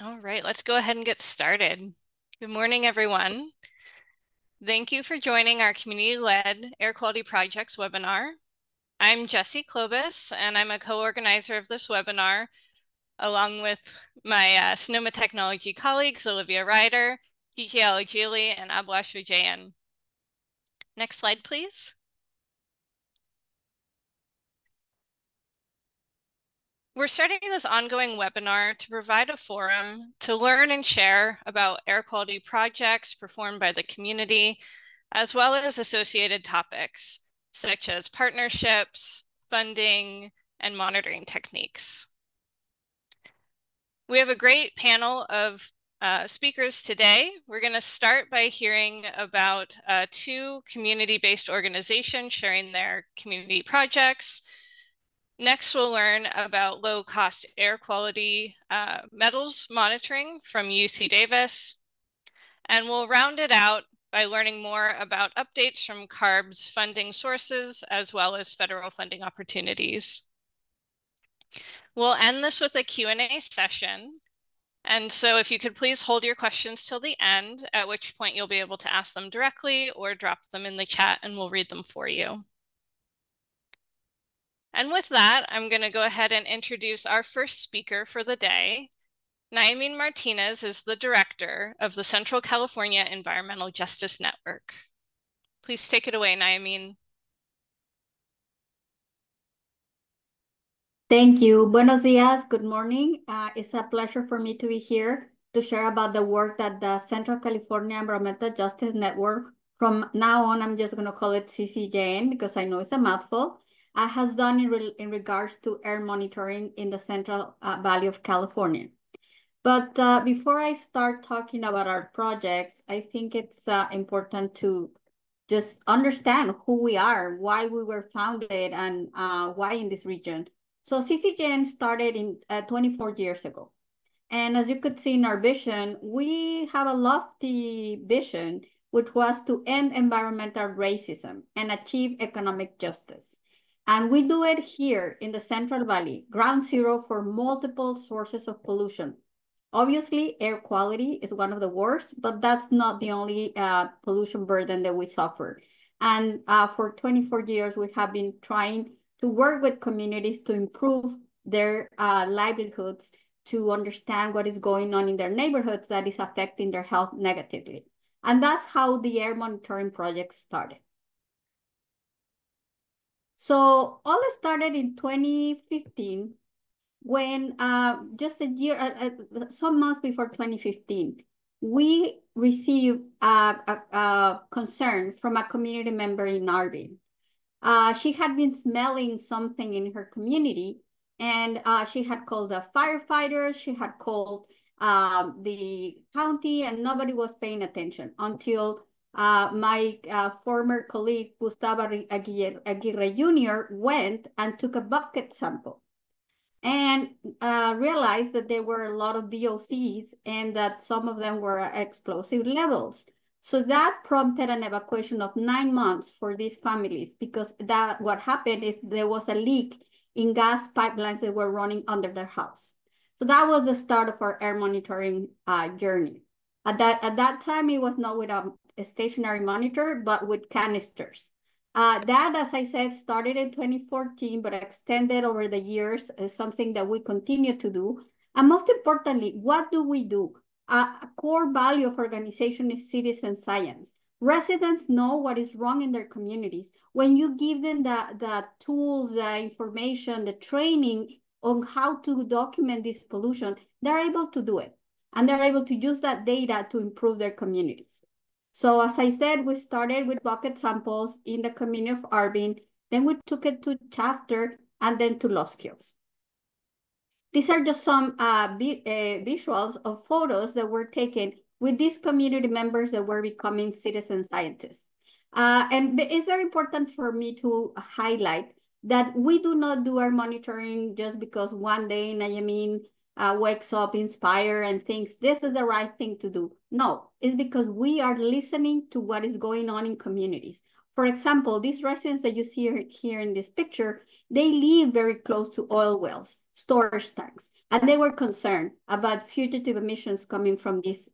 All right, let's go ahead and get started. Good morning, everyone. Thank you for joining our community-led air quality projects webinar. I'm Jessie Klobus, and I'm a co-organizer of this webinar, along with my Sonoma Technology colleagues, Olivia Ryder, DJ Alagili, and Ablash Vijayan. Next slide, please. We're starting this ongoing webinar to provide a forum to learn and share about air quality projects performed by the community, as well as associated topics, such as partnerships, funding, and monitoring techniques. We have a great panel of speakers today. We're going to start by hearing about two community-based organizations sharing their community projects. Next, we'll learn about low-cost air quality metals monitoring from UC Davis. And we'll round it out by learning more about updates from CARB's funding sources, as well as federal funding opportunities. We'll end this with a Q&A session. And so if you could please hold your questions till the end, at which point you'll be able to ask them directly or drop them in the chat and we'll read them for you. And with that, I'm going to go ahead and introduce our first speaker for the day. Naimine Martinez is the director of the Central California Environmental Justice Network. Please take it away, Naimine. Thank you. Buenos dias. Good morning. It's a pleasure for me to be here to share about the work that the Central California Environmental Justice Network, from now on, I'm just going to call it CCJN because I know it's a mouthful, has done in regards to air monitoring in the Central Valley of California. But before I start talking about our projects, I think it's important to just understand who we are, why we were founded, and why in this region. So CCJN started in 24 years ago. And as you could see in our vision, we have a lofty vision, which was to end environmental racism and achieve economic justice. And we do it here in the Central Valley, ground zero for multiple sources of pollution. Obviously, air quality is one of the worst, but that's not the only pollution burden that we suffer. And for 24 years, we have been trying to work with communities to improve their livelihoods, to understand what is going on in their neighborhoods that is affecting their health negatively. And that's how the air monitoring project started. So all started in 2015 when just a year, some months before 2015, we received a concern from a community member in Arvin. She had been smelling something in her community, and she had called the firefighters, she had called the county, and nobody was paying attention until my former colleague, Gustavo Aguirre Jr., went and took a bucket sample and realized that there were a lot of VOCs and that some of them were at explosive levels. So that prompted an evacuation of 9 months for these families, because what happened is there was a leak in gas pipelines that were running under their house. So that was the start of our air monitoring journey. At that time, it was not with a stationary monitor, but with canisters. That, as I said, started in 2014, but extended over the years is something that we continue to do. And most importantly, what do we do? A core value of organization is citizen science. Residents know what is wrong in their communities. When you give them the tools, the information, the training on how to document this pollution, they're able to do it. And they're able to use that data to improve their communities. So as I said, we started with bucket samples in the community of Arvin, then we took it to Shafter, and then to Los Hills. These are just some visuals of photos that were taken with these community members that were becoming citizen scientists. And it's very important for me to highlight that we do not do our monitoring just because one day Nayamin wakes up inspired and thinks this is the right thing to do. No, it's because we are listening to what is going on in communities. For example, these residents that you see here in this picture, they live very close to oil wells. storage tanks. And they were concerned about fugitive emissions coming from these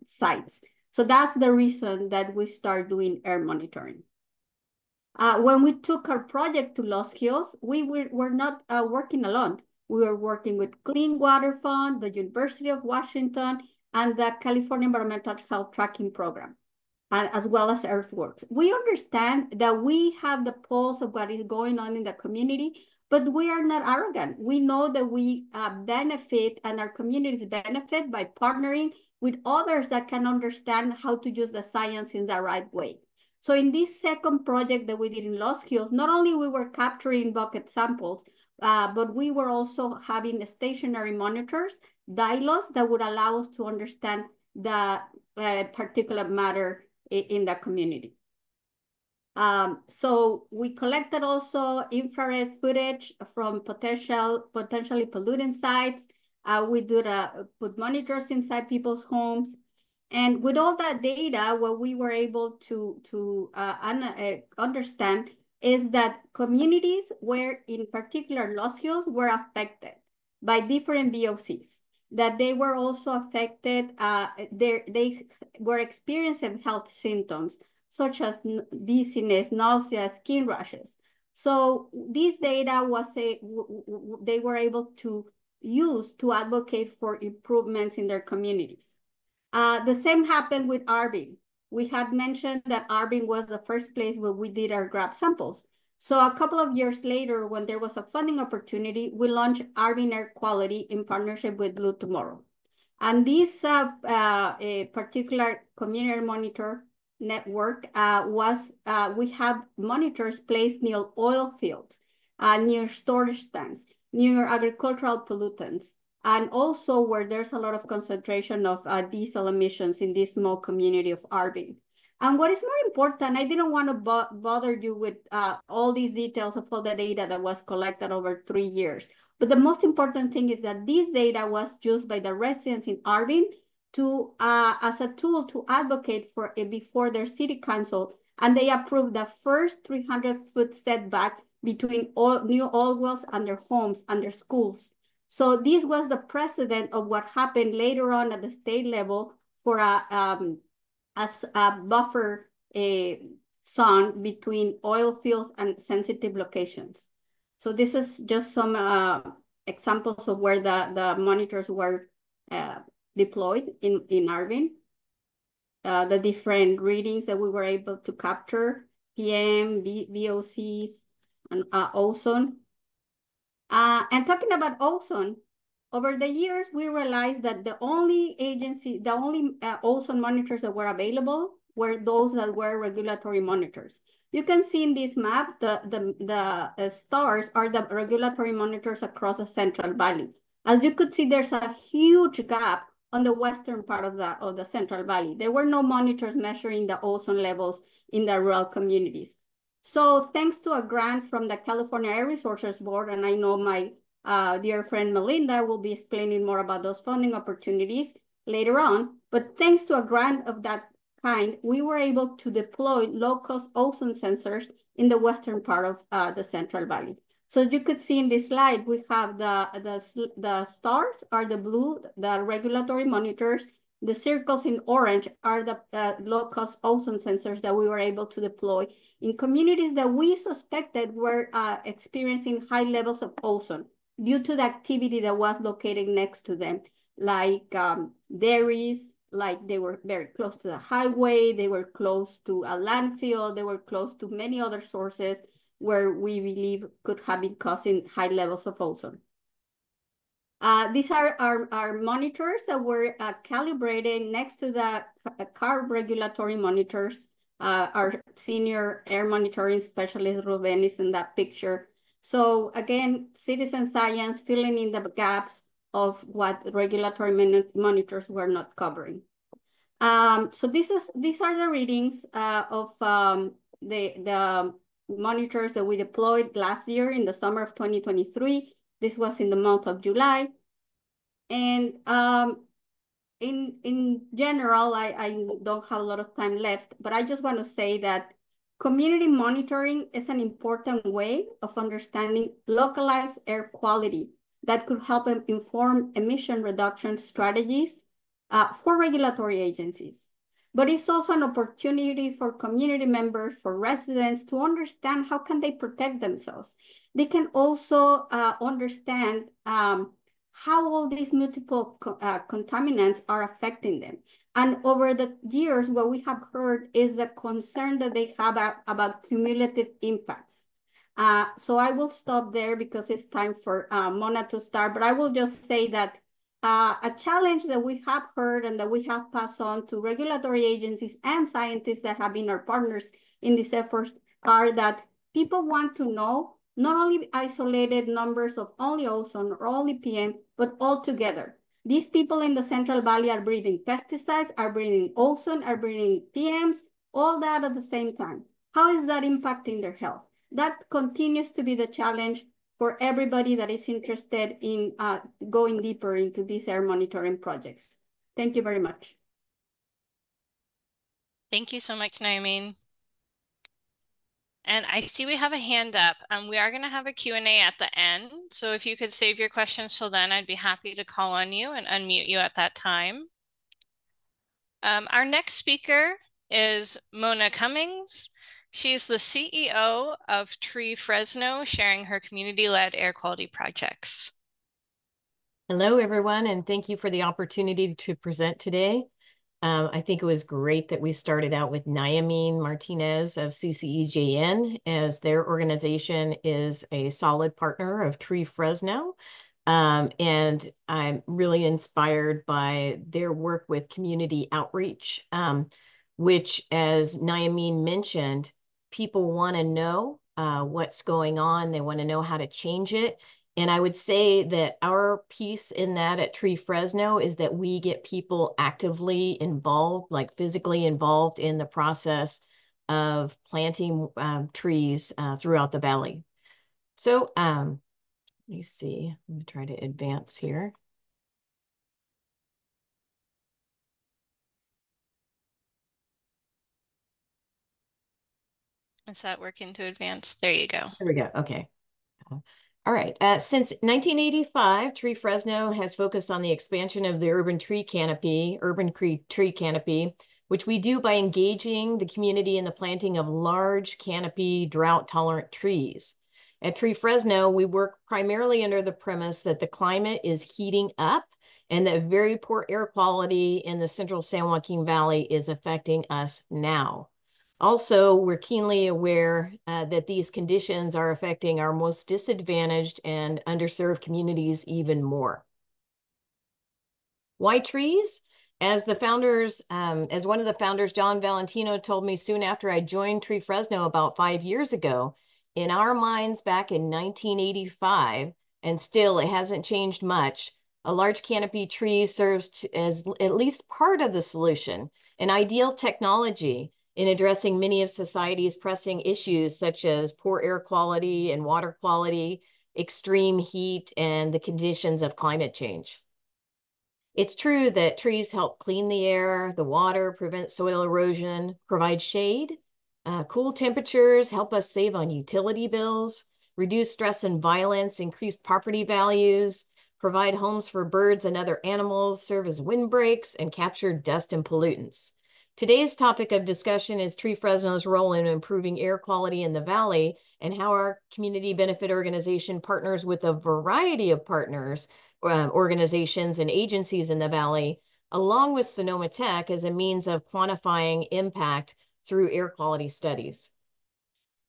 sites. So that's the reason that we start doing air monitoring. When we took our project to Los Hills, we were not working alone. We were working with Clean Water Fund, the University of Washington, and the California Environmental Health Tracking Program, as well as Earthworks. We understand that we have the pulse of what is going on in the community, but we are not arrogant. We know that we benefit and our communities benefit by partnering with others that can understand how to use the science in the right way. So in this second project that we did in Los Hills, not only we were capturing bucket samples, but we were also having stationary monitors, dials that would allow us to understand the particulate matter in the community. So we collected also infrared footage from potentially polluting sites. We put monitors inside people's homes. And with all that data, what we were able to understand is that communities where, in particular, Los Hills were affected by different VOCs, that they were also affected, they were experiencing health symptoms, such as dizziness, nausea, skin rashes. So this data they were able to use to advocate for improvements in their communities. The same happened with Arvin. We had mentioned that Arvin was the first place where we did our grab samples. So a couple of years later, when there was a funding opportunity, we launched Arvin Air Quality in partnership with Blue Tomorrow. And this a particular community monitor network we have monitors placed near oil fields, near storage tanks, near agricultural pollutants, and also where there's a lot of concentration of diesel emissions in this small community of Arvin. And what is more important, I didn't want to bother you with all these details of all the data that was collected over 3 years. But the most important thing is that this data was used by the residents in Arvin as a tool to advocate for it before their city council, and they approved the first 300-foot setback between new oil wells and their homes and their schools. So this was the precedent of what happened later on at the state level for a buffer zone between oil fields and sensitive locations. So this is just some examples of where the monitors were deployed in Arvin. The different readings that we were able to capture, PM, VOCs, and ozone. And talking about ozone, over the years, we realized that the only ozone monitors that were available were those that were regulatory monitors. You can see in this map, the stars are the regulatory monitors across the Central Valley. As you could see, there's a huge gap on the western part of the Central Valley. There were no monitors measuring the ozone levels in the rural communities. So thanks to a grant from the California Air Resources Board, and I know my dear friend Melinda will be explaining more about those funding opportunities later on, but thanks to a grant of that kind, we were able to deploy low-cost ozone sensors in the western part of the Central Valley. So as you could see in this slide, we have the stars are the blue, the regulatory monitors. The circles in orange are the low-cost ozone sensors that we were able to deploy in communities that we suspected were experiencing high levels of ozone due to the activity that was located next to them, like dairies, like they were very close to the highway, they were close to a landfill, they were close to many other sources where we believe could have been causing high levels of ozone. These are our monitors that were calibrated next to the CARB regulatory monitors. Our senior air monitoring specialist, Ruben, is in that picture. So again, citizen science filling in the gaps of what regulatory monitors were not covering. So these are the readings of the monitors that we deployed last year in the summer of 2023. This was in the month of July. And in general, I don't have a lot of time left, but I just want to say that community monitoring is an important way of understanding localized air quality that could help them inform emission reduction strategies for regulatory agencies. But it's also an opportunity for community members, for residents to understand how can they protect themselves. They can also understand how all these multiple contaminants are affecting them. And over the years, what we have heard is the concern that they have about cumulative impacts. So I will stop there because it's time for Mona to start, but I will just say that a challenge that we have heard and that we have passed on to regulatory agencies and scientists that have been our partners in these efforts are that people want to know not only isolated numbers of only ozone or only PM, but all together. These people in the Central Valley are breathing pesticides, are breathing ozone, are breathing PMs, all that at the same time. How is that impacting their health? That continues to be the challenge for everybody that is interested in going deeper into these air monitoring projects. Thank you very much. Thank you so much, Naimeen. And I see we have a hand up. We are going to have a Q&A at the end. So if you could save your questions till then, I'd be happy to call on you and unmute you at that time. Our next speaker is Mona Cummings. She's the CEO of Tree Fresno, sharing her community-led air quality projects. Hello, everyone, and thank you for the opportunity to present today. I think it was great that we started out with Naimeen Martinez of CCEJN, as their organization is a solid partner of Tree Fresno. And I'm really inspired by their work with community outreach, which, as Naimeen mentioned, people want to know what's going on. They want to know how to change it. And I would say that our piece in that at Tree Fresno is that we get people actively involved, like physically involved in the process of planting trees throughout the valley. So let me see, I'm going to try to advance here. Is that working to advance? There you go. There we go. Okay. All right. Since 1985, Tree Fresno has focused on the expansion of the urban tree canopy, which we do by engaging the community in the planting of large canopy, drought-tolerant trees. At Tree Fresno, we work primarily under the premise that the climate is heating up and that very poor air quality in the central San Joaquin Valley is affecting us now. Also, we're keenly aware that these conditions are affecting our most disadvantaged and underserved communities even more. Why trees? As one of the founders, John Valentino, told me soon after I joined Tree Fresno about 5 years ago, in our minds back in 1985, and still it hasn't changed much, a large canopy tree serves as at least part of the solution, an ideal technology in addressing many of society's pressing issues, such as poor air quality and water quality, extreme heat, and the conditions of climate change. It's true that trees help clean the air, the water, prevent soil erosion, provide shade, cool temperatures, help us save on utility bills, reduce stress and violence, increase property values, provide homes for birds and other animals, serve as windbreaks, and capture dust and pollutants. Today's topic of discussion is Tree Fresno's role in improving air quality in the valley and how our community benefit organization partners with a variety of partners, organizations, and agencies in the valley, along with Sonoma Tech, as a means of quantifying impact through air quality studies.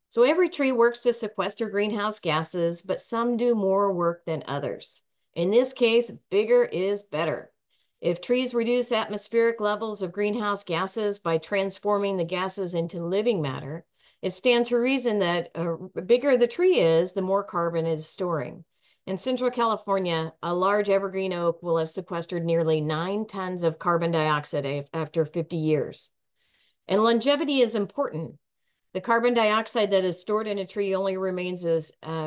So every tree works to sequester greenhouse gases, but some do more work than others. In this case, bigger is better. If trees reduce atmospheric levels of greenhouse gases by transforming the gases into living matter, it stands to reason that the bigger the tree is, the more carbon it is storing. In Central California, a large evergreen oak will have sequestered nearly 9 tons of carbon dioxide after 50 years. And longevity is important. The carbon dioxide that is stored in a tree only remains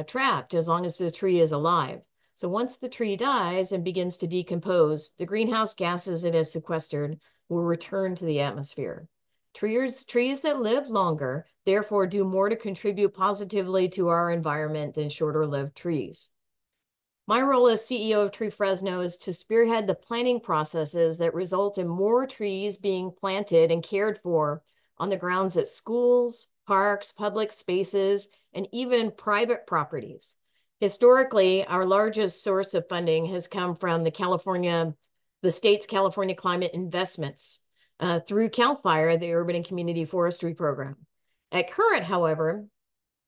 trapped as long as the tree is alive. So once the tree dies and begins to decompose, the greenhouse gases it has sequestered will return to the atmosphere. Trees that live longer, therefore, do more to contribute positively to our environment than shorter-lived trees. My role as CEO of Tree Fresno is to spearhead the planting processes that result in more trees being planted and cared for on the grounds at schools, parks, public spaces, and even private properties. Historically, our largest source of funding has come from the state's California Climate Investments through CAL FIRE, the Urban and Community Forestry Program. At current, however,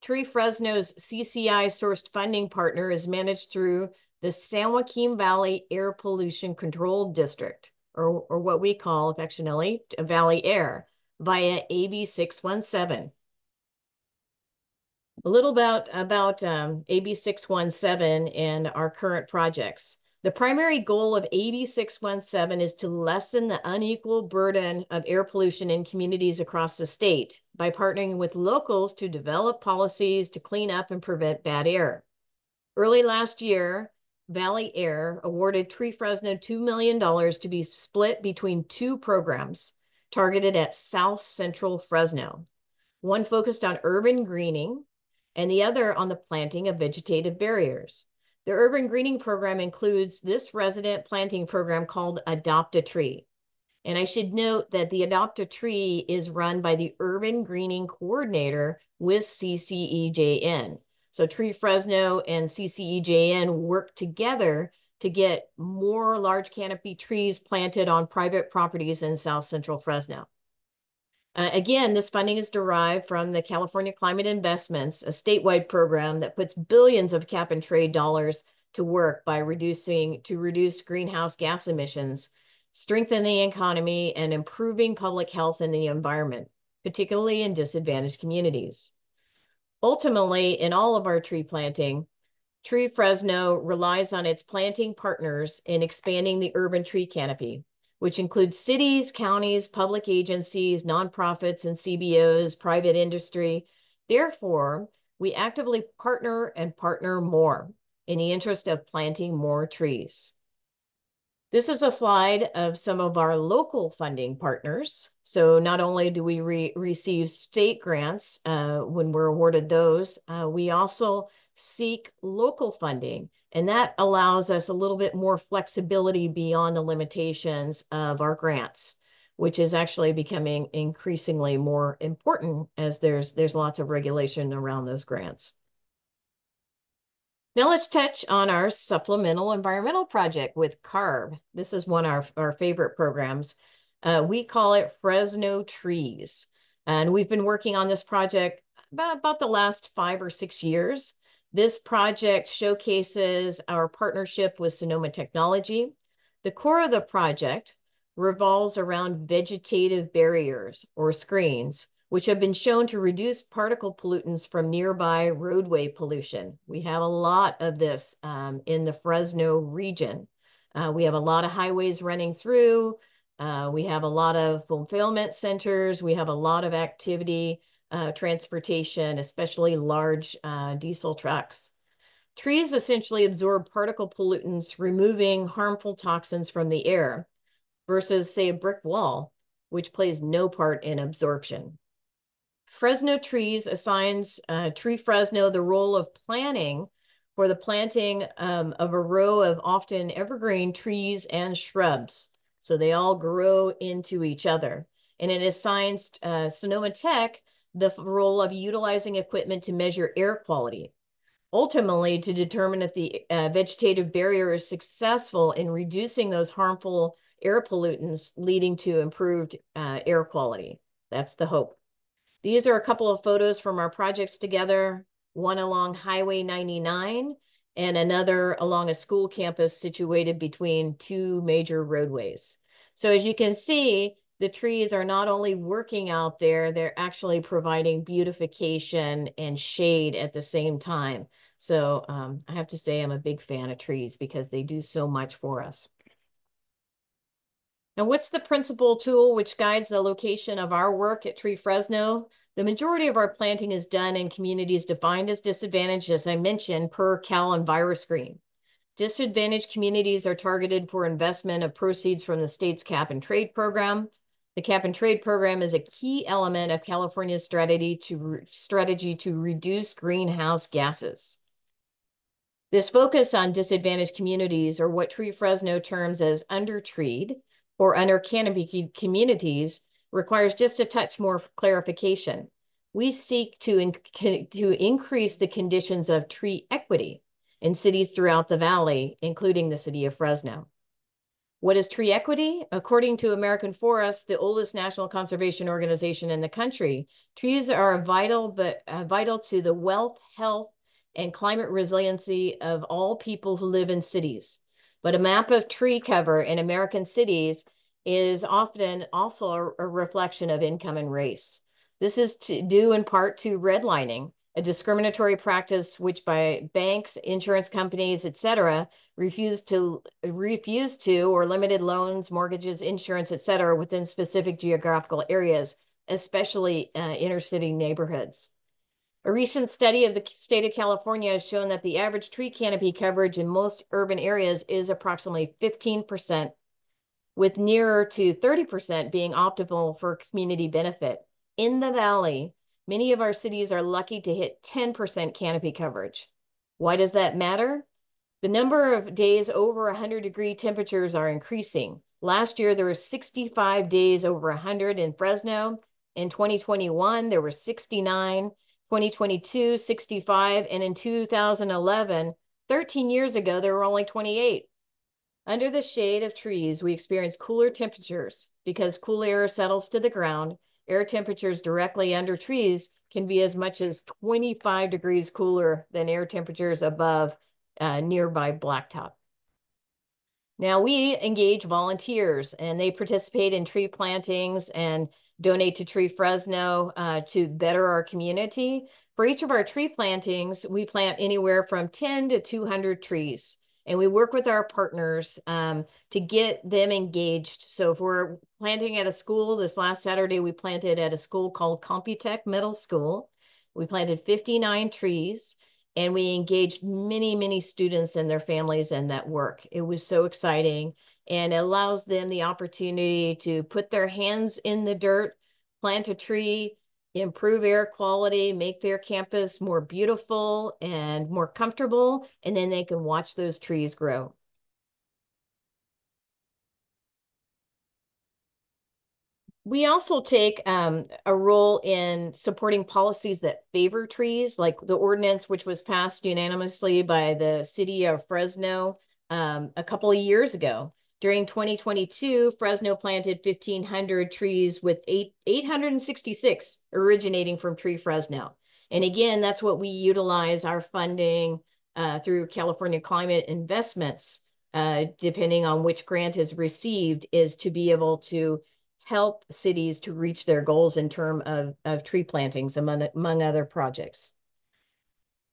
Tree Fresno's CCI-sourced funding partner is managed through the San Joaquin Valley Air Pollution Control District, or what we call affectionately Valley Air, via AB 617. A little about AB 617 and our current projects. The primary goal of AB 617 is to lessen the unequal burden of air pollution in communities across the state by partnering with locals to develop policies to clean up and prevent bad air. Early last year, Valley Air awarded Tree Fresno $2 million to be split between two programs targeted at South Central Fresno. One focused on urban greening and the other on the planting of vegetative barriers. The urban greening program includes this resident planting program called Adopt a Tree. And I should note that the Adopt a Tree is run by the urban greening coordinator with CCEJN. So Tree Fresno and CCEJN work together to get more large canopy trees planted on private properties in South Central Fresno. Again, this funding is derived from the California Climate Investments, a statewide program that puts billions of cap and trade dollars to work by reduce greenhouse gas emissions, strengthen the economy, and improving public health and the environment, particularly in disadvantaged communities. Ultimately, in all of our tree planting, Tree Fresno relies on its planting partners in expanding the urban tree canopy, which includes cities, counties, public agencies, nonprofits and CBOs, private industry. Therefore, we actively partner and partner more in the interest of planting more trees. This is a slide of some of our local funding partners. So not only do we receive state grants when we're awarded those, we also seek local funding. And that allows us a little bit more flexibility beyond the limitations of our grants, which is actually becoming increasingly more important as there's lots of regulation around those grants. Now let's touch on our supplemental environmental project with CARB. This is one of our favorite programs. We call it Fresno Trees. And we've been working on this project about the last 5 or 6 years. This project showcases our partnership with Sonoma Technology. The core of the project revolves around vegetative barriers or screens, which have been shown to reduce particle pollutants from nearby roadway pollution. We have a lot of this in the Fresno region. We have a lot of highways running through. We have a lot of fulfillment centers. We have a lot of activity, transportation, especially large diesel trucks. Trees essentially absorb particle pollutants, removing harmful toxins from the air, versus, say, a brick wall, which plays no part in absorption. Fresno Trees assigns Tree Fresno the role of planning for the planting of a row of often evergreen trees and shrubs. So they all grow into each other. And it assigns Sonoma Tech the role of utilizing equipment to measure air quality, ultimately to determine if the vegetative barrier is successful in reducing those harmful air pollutants, leading to improved air quality. That's the hope. These are a couple of photos from our projects together, one along Highway 99 and another along a school campus situated between two major roadways. So as you can see, the trees are not only working out there, they're actually providing beautification and shade at the same time. So I have to say I'm a big fan of trees because they do so much for us. Now, what's the principal tool which guides the location of our work at Tree Fresno? The majority of our planting is done in communities defined as disadvantaged, as I mentioned, per Cal and Viruscreen. Disadvantaged communities are targeted for investment of proceeds from the state's cap and trade program. The cap and trade program is a key element of California's strategy to reduce greenhouse gases. This focus on disadvantaged communities, or what Tree Fresno terms as under-treed or under canopy communities, requires just a touch more clarification. We seek to increase the conditions of tree equity in cities throughout the valley, including the city of Fresno. What is tree equity? According to American Forests, the oldest national conservation organization in the country, trees are vital to the wealth, health, and climate resiliency of all people who live in cities. But a map of tree cover in American cities is often also a reflection of income and race. This is due in part to redlining, a discriminatory practice which by banks, insurance companies, etc., refuse to or limited loans, mortgages, insurance, etc., within specific geographical areas, especially inner city neighborhoods. A recent study of the state of California has shown that the average tree canopy coverage in most urban areas is approximately 15%, with nearer to 30% being optimal for community benefit. In the valley, many of our cities are lucky to hit 10% canopy coverage. Why does that matter? The number of days over 100-degree temperatures are increasing. Last year, there were 65 days over 100 in Fresno. In 2021, there were 69. 2022, 65. And in 2011, 13 years ago, there were only 28. Under the shade of trees, we experience cooler temperatures because cool air settles to the ground. Air temperatures directly under trees can be as much as 25 degrees cooler than air temperatures above nearby blacktop. Now we engage volunteers and they participate in tree plantings and donate to Tree Fresno to better our community. For each of our tree plantings, we plant anywhere from 10 to 200 trees. And we work with our partners to get them engaged. So if we're planting at a school, this last Saturday, we planted at a school called Computech Middle School. We planted 59 trees. And we engaged many, many students and their families in that work. It was so exciting and it allows them the opportunity to put their hands in the dirt, plant a tree, improve air quality, make their campus more beautiful and more comfortable, and then they can watch those trees grow. We also take a role in supporting policies that favor trees, like the ordinance, which was passed unanimously by the city of Fresno a couple of years ago. During 2022, Fresno planted 1,500 trees with 866 originating from Tree Fresno. And again, that's what we utilize our funding through California Climate Investments, depending on which grant is received, is to be able to help cities to reach their goals in terms of tree plantings, among other projects.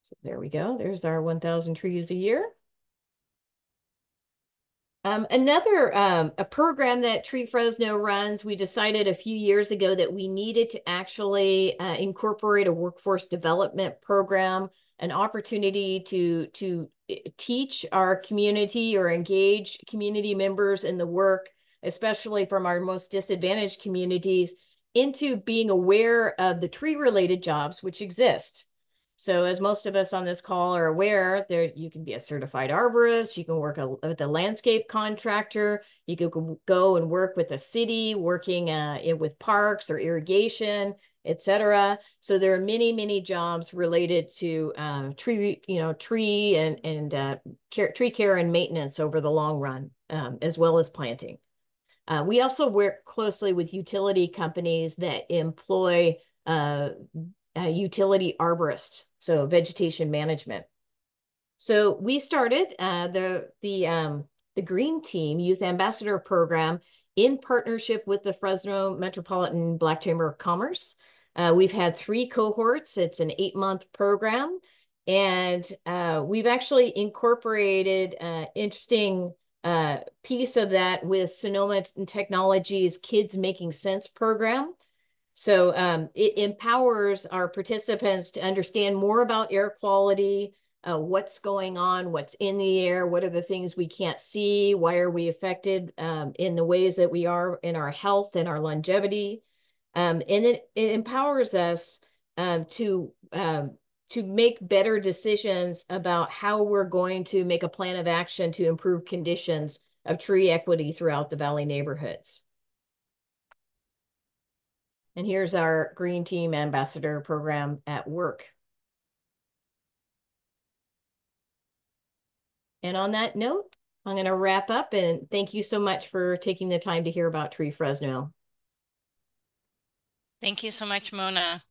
So there we go. There's our 1,000 trees a year. A program that Tree Fresno runs, we decided a few years ago that we needed to actually incorporate a workforce development program, an opportunity to teach our community or engage community members in the work, especially from our most disadvantaged communities, into being aware of the tree-related jobs which exist. So as most of us on this call are aware, you can be a certified arborist, you can work with a landscape contractor, you can go and work with a city, working with parks or irrigation, etc. So there are many, many jobs related to tree care and maintenance over the long run, as well as planting. We also work closely with utility companies that employ utility arborists, so vegetation management. So we started the Green Team Youth Ambassador Program in partnership with the Fresno Metropolitan Black Chamber of Commerce. We've had 3 cohorts. It's an 8-month program. And we've actually incorporated an interesting piece of that with Sonoma Technology's Kids Making Sense program. So it empowers our participants to understand more about air quality, what's going on, what's in the air, what are the things we can't see, why are we affected in the ways that we are in our health and our longevity. And it empowers us to to make better decisions about how we're going to make a plan of action to improve conditions of tree equity throughout the Valley neighborhoods. And here's our Green Team Ambassador program at work. And on that note, I'm going to wrap up, and thank you so much for taking the time to hear about Tree Fresno. Thank you so much, Mona.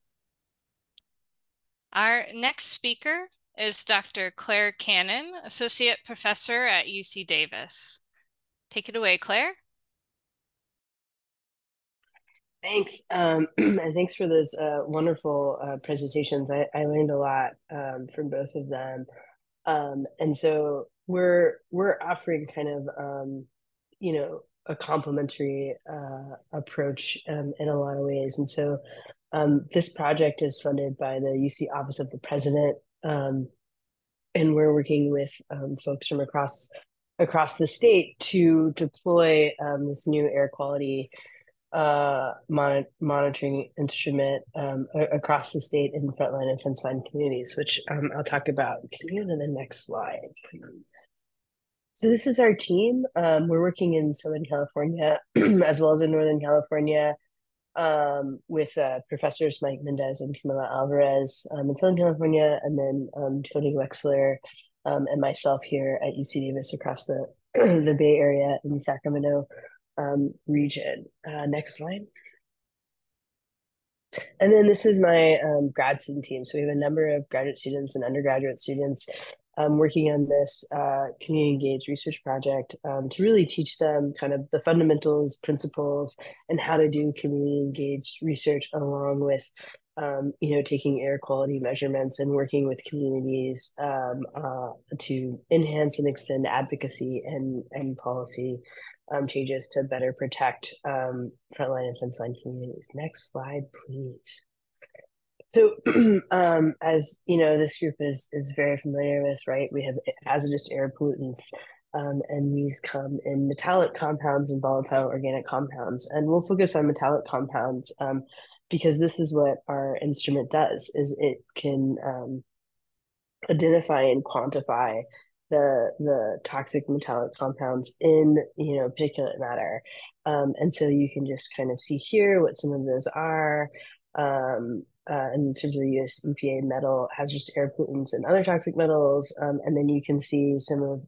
Our next speaker is Dr. Claire Cannon, Associate Professor at UC Davis. Take it away, Claire. Thanks, and thanks for those wonderful presentations. I learned a lot from both of them, and so we're offering kind of a complementary approach in a lot of ways. And so this project is funded by the UC Office of the President, and we're working with folks from across the state to deploy this new air quality monitoring instrument across the state in frontline and fence-line communities, which I'll talk about. Can you go to the next slide, please? So this is our team. We're working in Southern California as well as in Northern California with professors Mike Mendez and Camila Alvarez in Southern California, and then Tony Wexler and myself here at UC Davis across the the Bay Area in the Sacramento region. Next slide. And then this is my grad student team. So we have a number of graduate students and undergraduate students working on this community engaged research project to really teach them kind of the fundamentals, principles, and how to do community engaged research, along with taking air quality measurements and working with communities to enhance and extend advocacy and policy changes to better protect frontline and fence-line communities. Next slide, please. So as you know, this group is very familiar with, right? We have hazardous air pollutants, and these come in metallic compounds and volatile organic compounds. And we'll focus on metallic compounds because this is what our instrument does, is it can identify and quantify the toxic metallic compounds in particulate matter, and so you can just kind of see here what some of those are in terms of the US EPA metal hazardous air pollutants and other toxic metals, and then you can see some of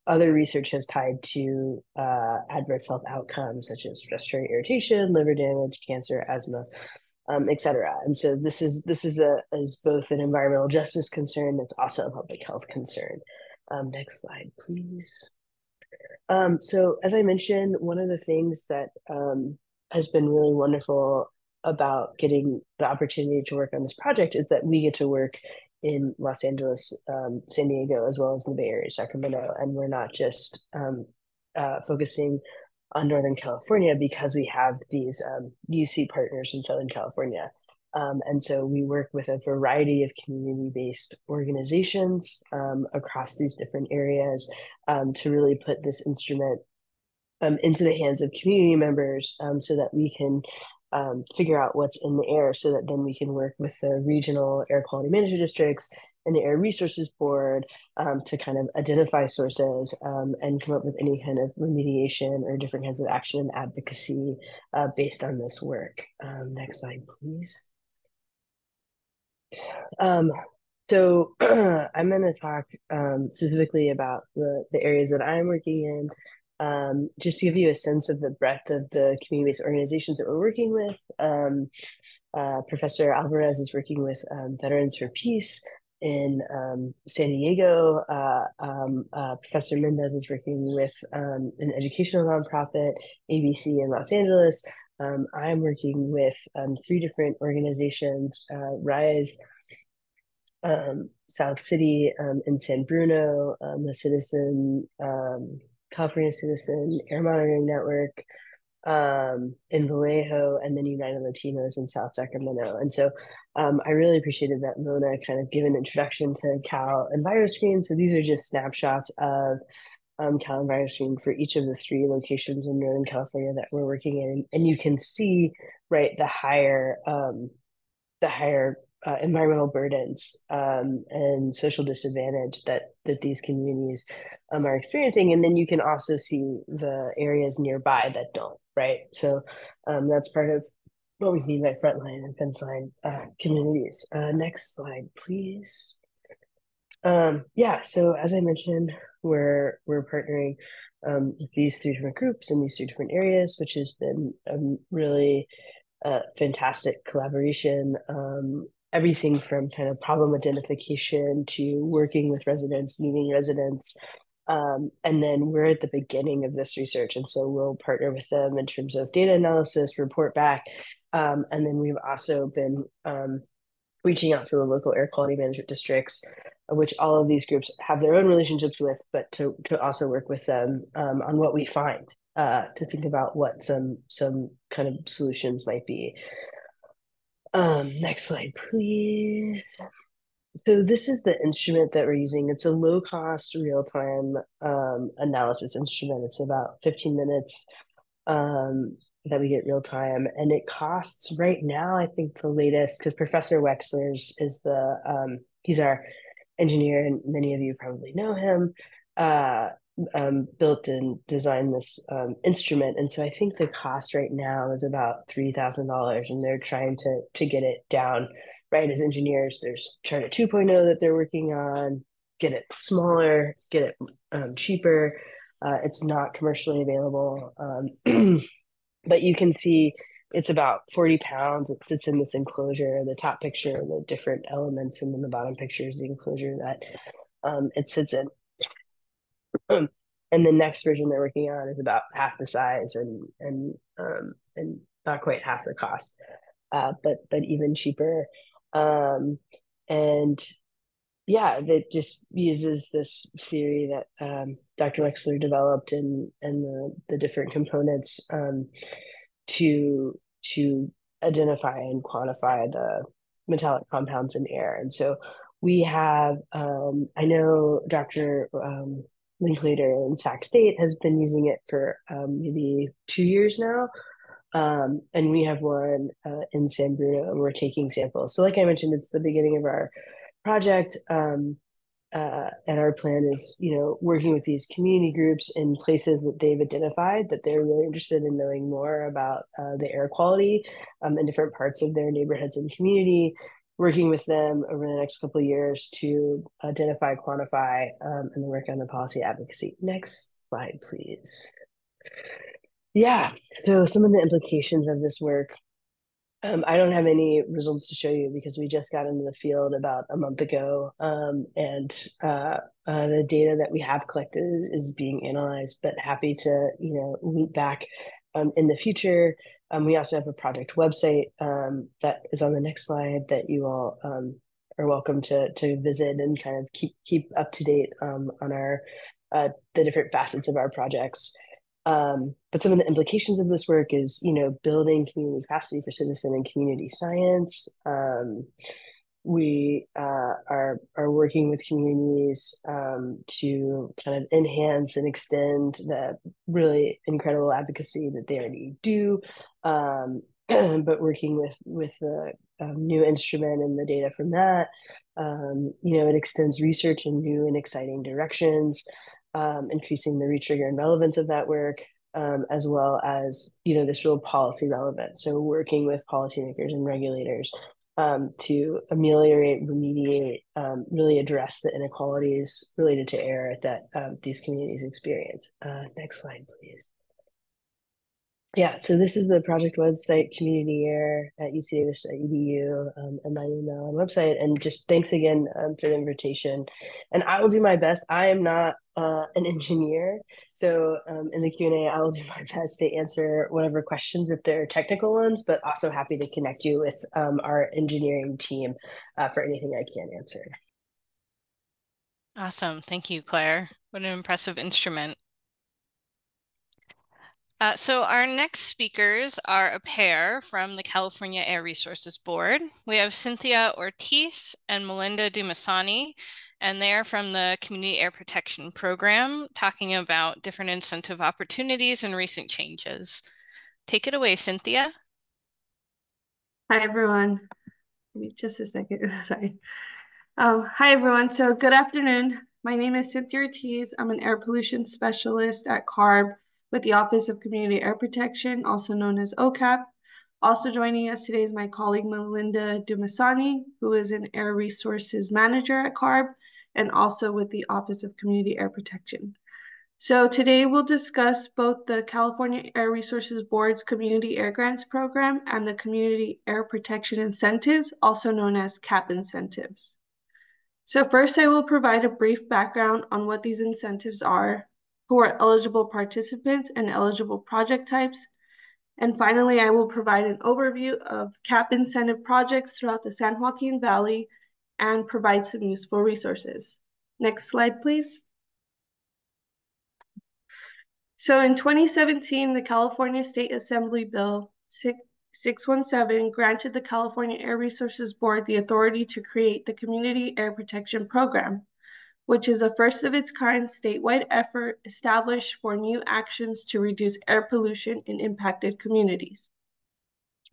other research has tied to adverse health outcomes such as respiratory irritation, liver damage, cancer, asthma, etc. And so this is both an environmental justice concern. It's also a public health concern. Next slide, please. So as I mentioned, one of the things that has been really wonderful about getting the opportunity to work on this project is that we get to work in Los Angeles, San Diego, as well as in the Bay Area, Sacramento, and we're not just focusing on Northern California because we have these UC partners in Southern California. And so we work with a variety of community-based organizations across these different areas to really put this instrument into the hands of community members so that we can figure out what's in the air, so that then we can work with the regional air quality management districts and the Air Resources Board to kind of identify sources and come up with any kind of remediation or different kinds of action and advocacy based on this work. Next slide, please. So I'm going to talk specifically about the areas that I'm working in, just to give you a sense of the breadth of the community-based organizations that we're working with. Professor Alvarez is working with Veterans for Peace in San Diego. Professor Mendez is working with an educational nonprofit, ABC, in Los Angeles. I'm working with 3 different organizations, RISE, South City in San Bruno, the California Citizen Air Monitoring Network in Vallejo, and then United Latinos in South Sacramento. And so I really appreciated that Mona kind of gave an introduction to Cal EnviroScreen. So these are just snapshots of Cal EnviroScreen for each of the 3 locations in Northern California that we're working in. And you can see, right, the higher environmental burdens and social disadvantage that these communities are experiencing. And then you can also see the areas nearby that don't, right? So that's part of what we mean by frontline and fence line communities. Next slide, please. Yeah, so as I mentioned, we're partnering with these 3 different groups in these 3 different areas, which has been really fantastic collaboration. Everything from kind of problem identification to working with residents, meeting residents. And then we're at the beginning of this research. And so we'll partner with them in terms of data analysis, report back. And then we've also been reaching out to the local air quality management districts, which all of these groups have their own relationships with, but to also work with them on what we find, to think about what some kind of solutions might be. Next slide, please. So this is the instrument that we're using. It's a low-cost, real-time analysis instrument. It's about 15 minutes that we get real time, and it costs right now, I think the latest, because Professor Wexler is the he's our engineer, and many of you probably know him, built and designed this instrument. And so I think the cost right now is about $3,000, and they're trying to get it down, right? As engineers, there's Charter 2.0 that they're working on, get it smaller, get it cheaper. It's not commercially available. But you can see it's about 40 pounds. It sits in this enclosure, the top picture, the different elements, and then the bottom picture is the enclosure that it sits in. And the next version they're working on is about half the size and not quite half the cost, but even cheaper. And yeah, that just uses this theory that Dr. Wexler developed and the different components to identify and quantify the metallic compounds in air. And so we have, I know Dr. Linklater in Sac State has been using it for maybe 2 years now. And we have one in San Bruno, and we're taking samples. So like I mentioned, it's the beginning of our project, and our plan is, working with these community groups in places that they've identified that they're really interested in knowing more about the air quality in different parts of their neighborhoods and community, working with them over the next couple of years to identify, quantify, and then work on the policy advocacy. Next slide, please. Yeah, so some of the implications of this work. I don't have any results to show you because we just got into the field about a month ago, and the data that we have collected is being analyzed, but happy to, loop back in the future. We also have a project website that is on the next slide that you all are welcome to visit and kind of keep up to date on our the different facets of our projects. But some of the implications of this work is, building community capacity for citizen and community science. We are working with communities to kind of enhance and extend the really incredible advocacy that they already do, but working with the new instrument and the data from that. It extends research in new and exciting directions. Increasing the reach, rigor, and relevance of that work, as well as, this real policy relevance. So working with policymakers and regulators to ameliorate, remediate, really address the inequalities related to air that these communities experience. Next slide, please. Yeah, so this is the project website, Community Air at ucdavis.edu, and my email and website. And just thanks again for the invitation. And I will do my best. I am not an engineer, so in the Q&A, I will do my best to answer whatever questions if they're technical ones, but also happy to connect you with our engineering team for anything I can answer. Awesome. Thank you, Claire. What an impressive instrument. So our next speakers are a pair from the California Air Resources Board. We have Cynthia Ortiz and Melinda Dumasani, and they're from the Community Air Protection Program, talking about different incentive opportunities and recent changes. Take it away, Cynthia. Hi, everyone. Wait just a second, sorry. Hi, everyone. So good afternoon. My name is Cynthia Ortiz. I'm an air pollution specialist at CARB with the Office of Community Air Protection, also known as OCAP. Also joining us today is my colleague, Melinda Dumasani, who is an air resources manager at CARB and also with the Office of Community Air Protection. So today we'll discuss both the California Air Resources Board's Community Air Grants Program and the Community Air Protection Incentives, also known as CAP incentives. So first, I will provide a brief background on what these incentives are, who are eligible participants and eligible project types. And finally, I will provide an overview of CAP incentive projects throughout the San Joaquin Valley and provide some useful resources. Next slide, please. So in 2017, the California State Assembly Bill 617 granted the California Air Resources Board the authority to create the Community Air Protection Program, which is a first of its kind statewide effort established for new actions to reduce air pollution in impacted communities.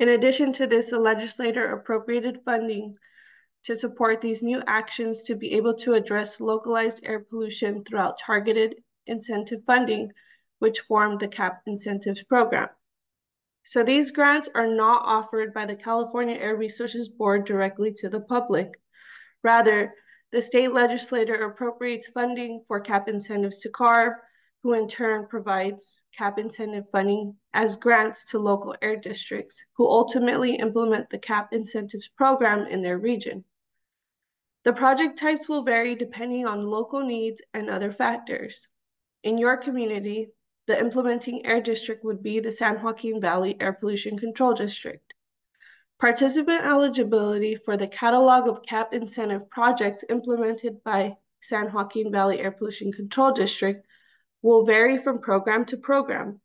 In addition to this, the legislature appropriated funding to support these new actions to be able to address localized air pollution throughout targeted incentive funding, which formed the CAP incentives program. So these grants are not offered by the California Air Resources Board directly to the public. Rather, the state legislature appropriates funding for CAP incentives to CARB, who in turn provides CAP incentive funding as grants to local air districts, who ultimately implement the CAP incentives program in their region. The project types will vary depending on local needs and other factors. In your community, the implementing air district would be the San Joaquin Valley Air Pollution Control District. Participant eligibility for the catalog of CAP incentive projects implemented by San Joaquin Valley Air Pollution Control District will vary from program to program.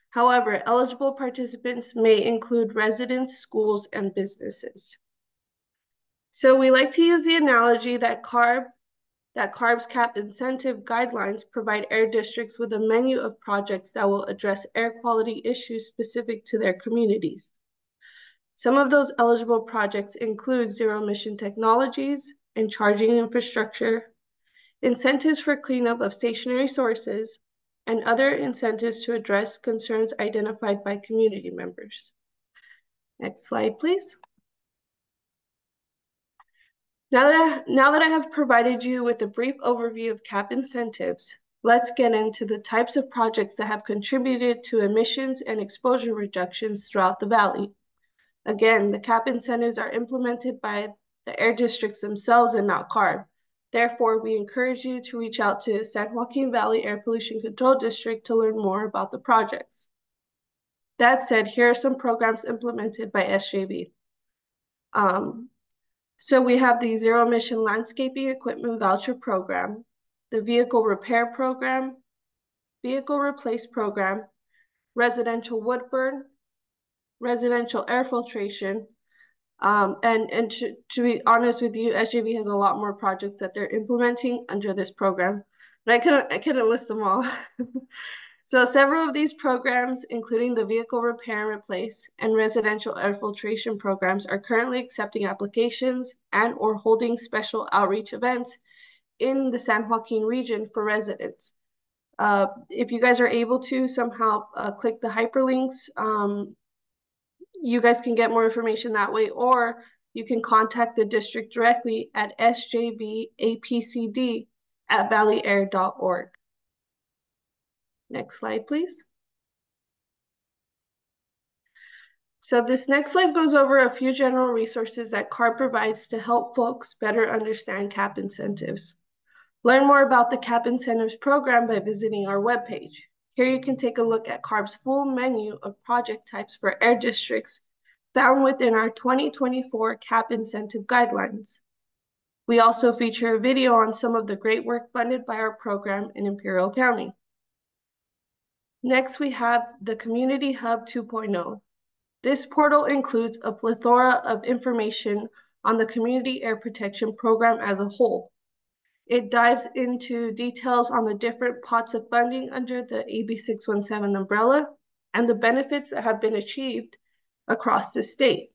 However, eligible participants may include residents, schools, and businesses. So we like to use the analogy that CARB's CAP incentive guidelines provide air districts with a menu of projects that will address air quality issues specific to their communities. Some of those eligible projects include zero-emission technologies and charging infrastructure, incentives for cleanup of stationary sources, and other incentives to address concerns identified by community members. Next slide, please. Now that I have provided you with a brief overview of CAP incentives, let's get into the types of projects that have contributed to emissions and exposure reductions throughout the valley. Again, the CAP incentives are implemented by the air districts themselves and not CARB. Therefore, we encourage you to reach out to San Joaquin Valley Air Pollution Control District to learn more about the projects. That said, here are some programs implemented by SJV. So we have the Zero Emission Landscaping Equipment Voucher Program, the Vehicle Repair Program, Vehicle Replace Program, Residential Wood Burn, Residential Air Filtration, and to be honest with you, SJV has a lot more projects that they're implementing under this program, but I couldn't list them all. So several of these programs, including the Vehicle Repair and Replace and Residential Air Filtration programs, are currently accepting applications and or holding special outreach events in the San Joaquin region for residents. If you guys are able to somehow click the hyperlinks, you guys can get more information that way, or you can contact the district directly at sjvapcd@valleyair.org. Next slide, please. So this next slide goes over a few general resources that CARB provides to help folks better understand CAP incentives. Learn more about the CAP incentives program by visiting our webpage. Here you can take a look at CARB's full menu of project types for air districts found within our 2024 CAP incentive guidelines. We also feature a video on some of the great work funded by our program in Imperial County. Next, we have the Community Hub 2.0. This portal includes a plethora of information on the Community Air Protection Program as a whole. It dives into details on the different pots of funding under the AB 617 umbrella and the benefits that have been achieved across the state.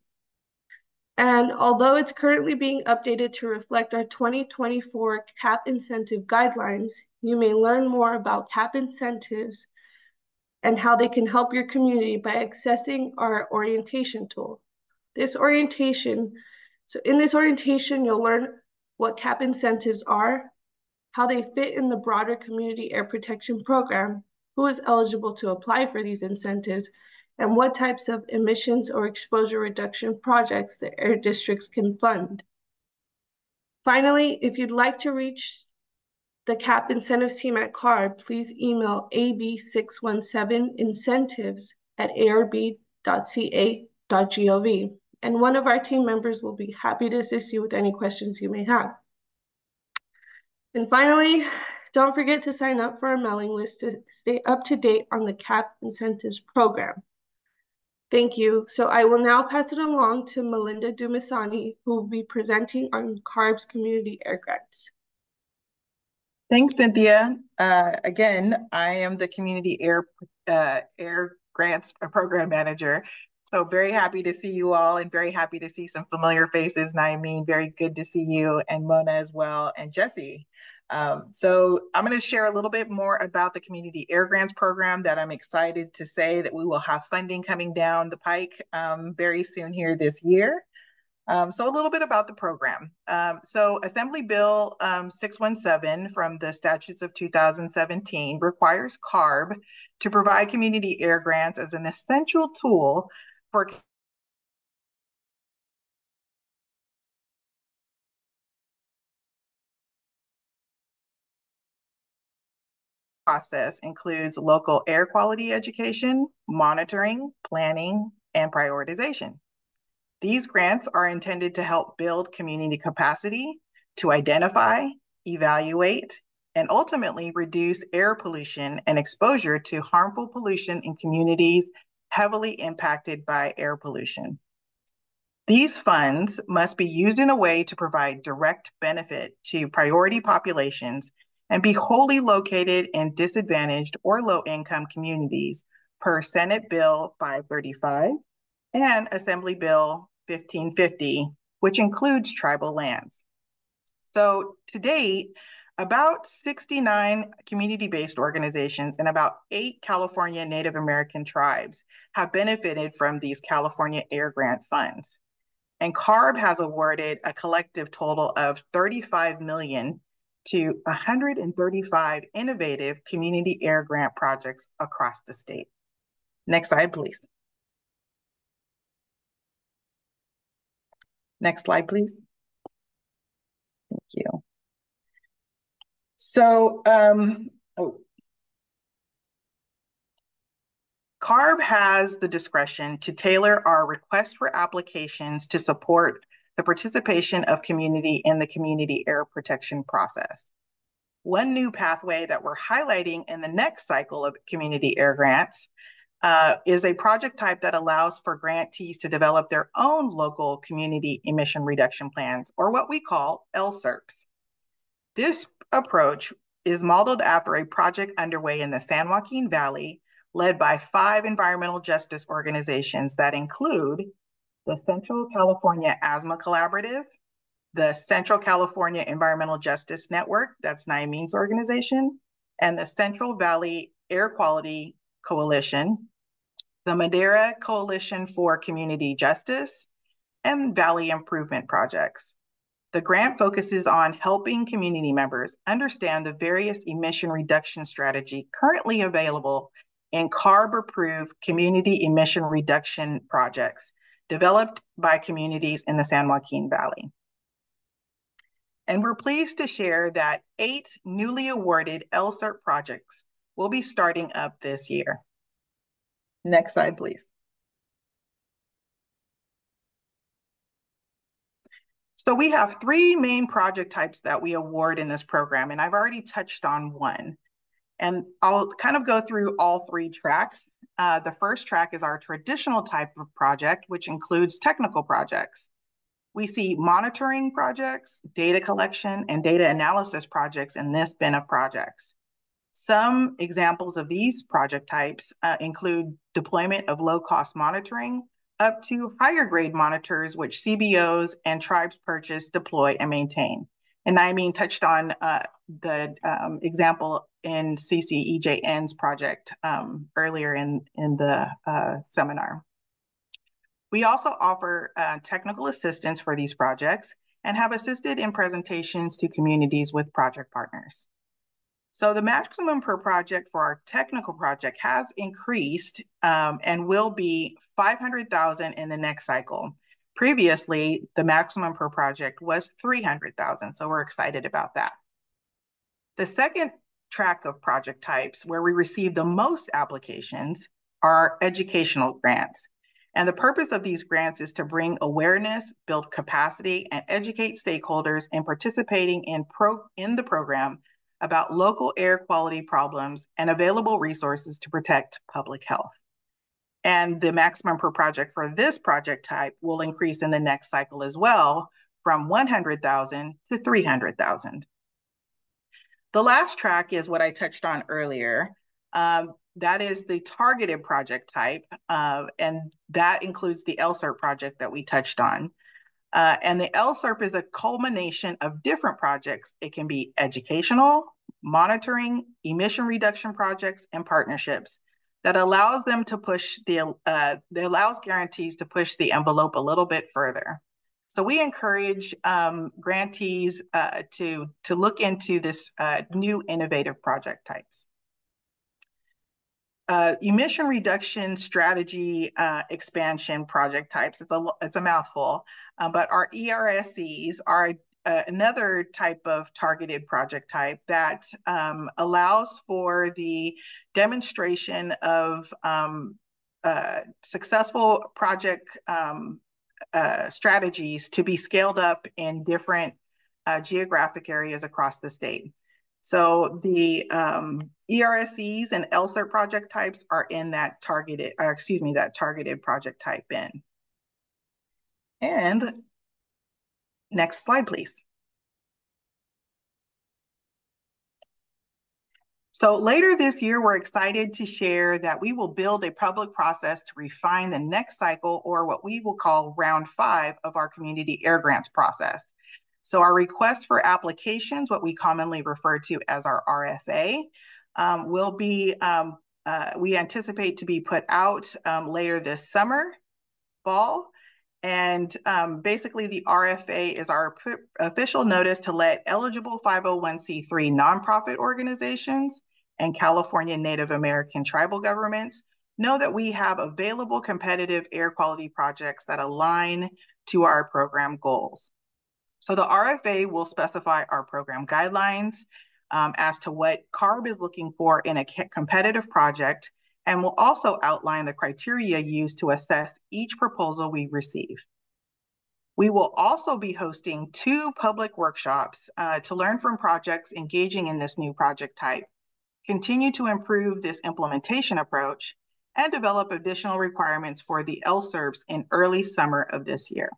And although it's currently being updated to reflect our 2024 CAP incentive guidelines, you may learn more about CAP incentives and how they can help your community by accessing our orientation tool. In this orientation, you'll learn what CAP incentives are, how they fit in the broader community air protection program, who is eligible to apply for these incentives, and what types of emissions or exposure reduction projects the air districts can fund. Finally, if you'd like to reach the CAP incentives team at CARB, please email ab617incentives@arb.ca.gov, and one of our team members will be happy to assist you with any questions you may have. And finally, don't forget to sign up for our mailing list to stay up to date on the CAP incentives program. Thank you. So I will now pass it along to Melinda Dumasani, who will be presenting on CARB's community air grants. Thanks, Cynthia. Again, I am the community air grants program manager. So very happy to see you all and very happy to see some familiar faces. Naimeen, very good to see you, and Mona as well, and Jesse. So I'm going to share a little bit more about the community air grants program that I'm excited to say that we will have funding coming down the pike very soon here this year. So a little bit about the program. So Assembly Bill 617 from the statutes of 2017 requires CARB to provide community air grants as an essential tool for process includes local air quality education, monitoring, planning, and prioritization. These grants are intended to help build community capacity to identify, evaluate, and ultimately reduce air pollution and exposure to harmful pollution in communities heavily impacted by air pollution. These funds must be used in a way to provide direct benefit to priority populations and be wholly located in disadvantaged or low-income communities per Senate Bill 535 and Assembly Bill 1550, which includes tribal lands. So to date, about 69 community-based organizations and about 8 California Native American tribes have benefited from these California Air Grant funds. And CARB has awarded a collective total of $35 million to 135 innovative community air grant projects across the state. Next slide, please. Next slide, please. Thank you. So, CARB has the discretion to tailor our request for applications to support the participation of community in the community air protection process. One new pathway that we're highlighting in the next cycle of community air grants is a project type that allows for grantees to develop their own local community emission reduction plans, or what we call LSERPs. This approach is modeled after a project underway in the San Joaquin Valley, led by 5 environmental justice organizations that include the Central California Asthma Collaborative, the Central California Environmental Justice Network, that's Naimeen's organization, and the Central Valley Air Quality Coalition, the Madera Coalition for Community Justice, and Valley Improvement Projects. The grant focuses on helping community members understand the various emission reduction strategy currently available in CARB-approved community emission reduction projects developed by communities in the San Joaquin Valley. And we're pleased to share that 8 newly awarded LSERP projects will be starting up this year. Next slide, please. So we have 3 main project types that we award in this program, and I've already touched on one. And I'll kind of go through all 3 tracks. The first track is our traditional type of project, which includes technical projects. We see monitoring projects, data collection, and data analysis projects in this bin of projects. Some examples of these project types include deployment of low-cost monitoring, up to higher grade monitors, which CBOs and tribes purchase, deploy, and maintain. And Naimeen touched on the example in CCEJN's project earlier in the seminar. We also offer technical assistance for these projects and have assisted in presentations to communities with project partners. So the maximum per project for our technical project has increased and will be $500,000 in the next cycle. Previously, the maximum per project was $300,000, so we're excited about that. The second track of project types where we receive the most applications are educational grants. And the purpose of these grants is to bring awareness, build capacity, and educate stakeholders in participating in the program about local air quality problems and available resources to protect public health. And the maximum per project for this project type will increase in the next cycle as well, from $100,000 to $300,000. The last track is what I touched on earlier. That is the targeted project type, and that includes the LSERP project that we touched on. And the LSERP is a culmination of different projects. It can be educational, monitoring, emission reduction projects, and partnerships that allows them to push that allows guarantees to push the envelope a little bit further. So we encourage grantees to look into this new innovative project types. Emission reduction strategy expansion project types, it's a mouthful, but our ERSEs are another type of targeted project type that allows for the demonstration of successful project strategies to be scaled up in different geographic areas across the state. So the ERSEs and LSERP project types are in that targeted project type bin. And next slide, please. So later this year, we're excited to share that we will build a public process to refine the next cycle, or what we will call round 5 of our community air grants process. So our request for applications, what we commonly refer to as our RFA, will be, we anticipate to be put out later this summer, fall. And basically the RFA is our official notice to let eligible 501c3 nonprofit organizations and California Native American tribal governments know that we have available competitive air quality projects that align to our program goals. So the RFA will specify our program guidelines as to what CARB is looking for in a competitive project, and will also outline the criteria used to assess each proposal we receive. We will also be hosting 2 public workshops to learn from projects engaging in this new project type, continue to improve this implementation approach, and develop additional requirements for the LSERPs in early summer of this year.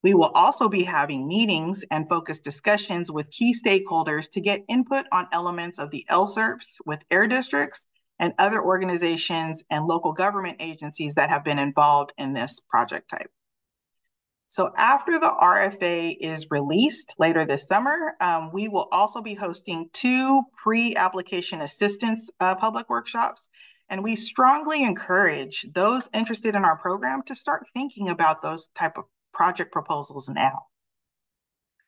We will also be having meetings and focused discussions with key stakeholders to get input on elements of the LSERPs with air districts and other organizations and local government agencies that have been involved in this project type. So after the RFA is released later this summer, we will also be hosting 2 pre-application assistance public workshops. And we strongly encourage those interested in our program to start thinking about those type of project proposals now.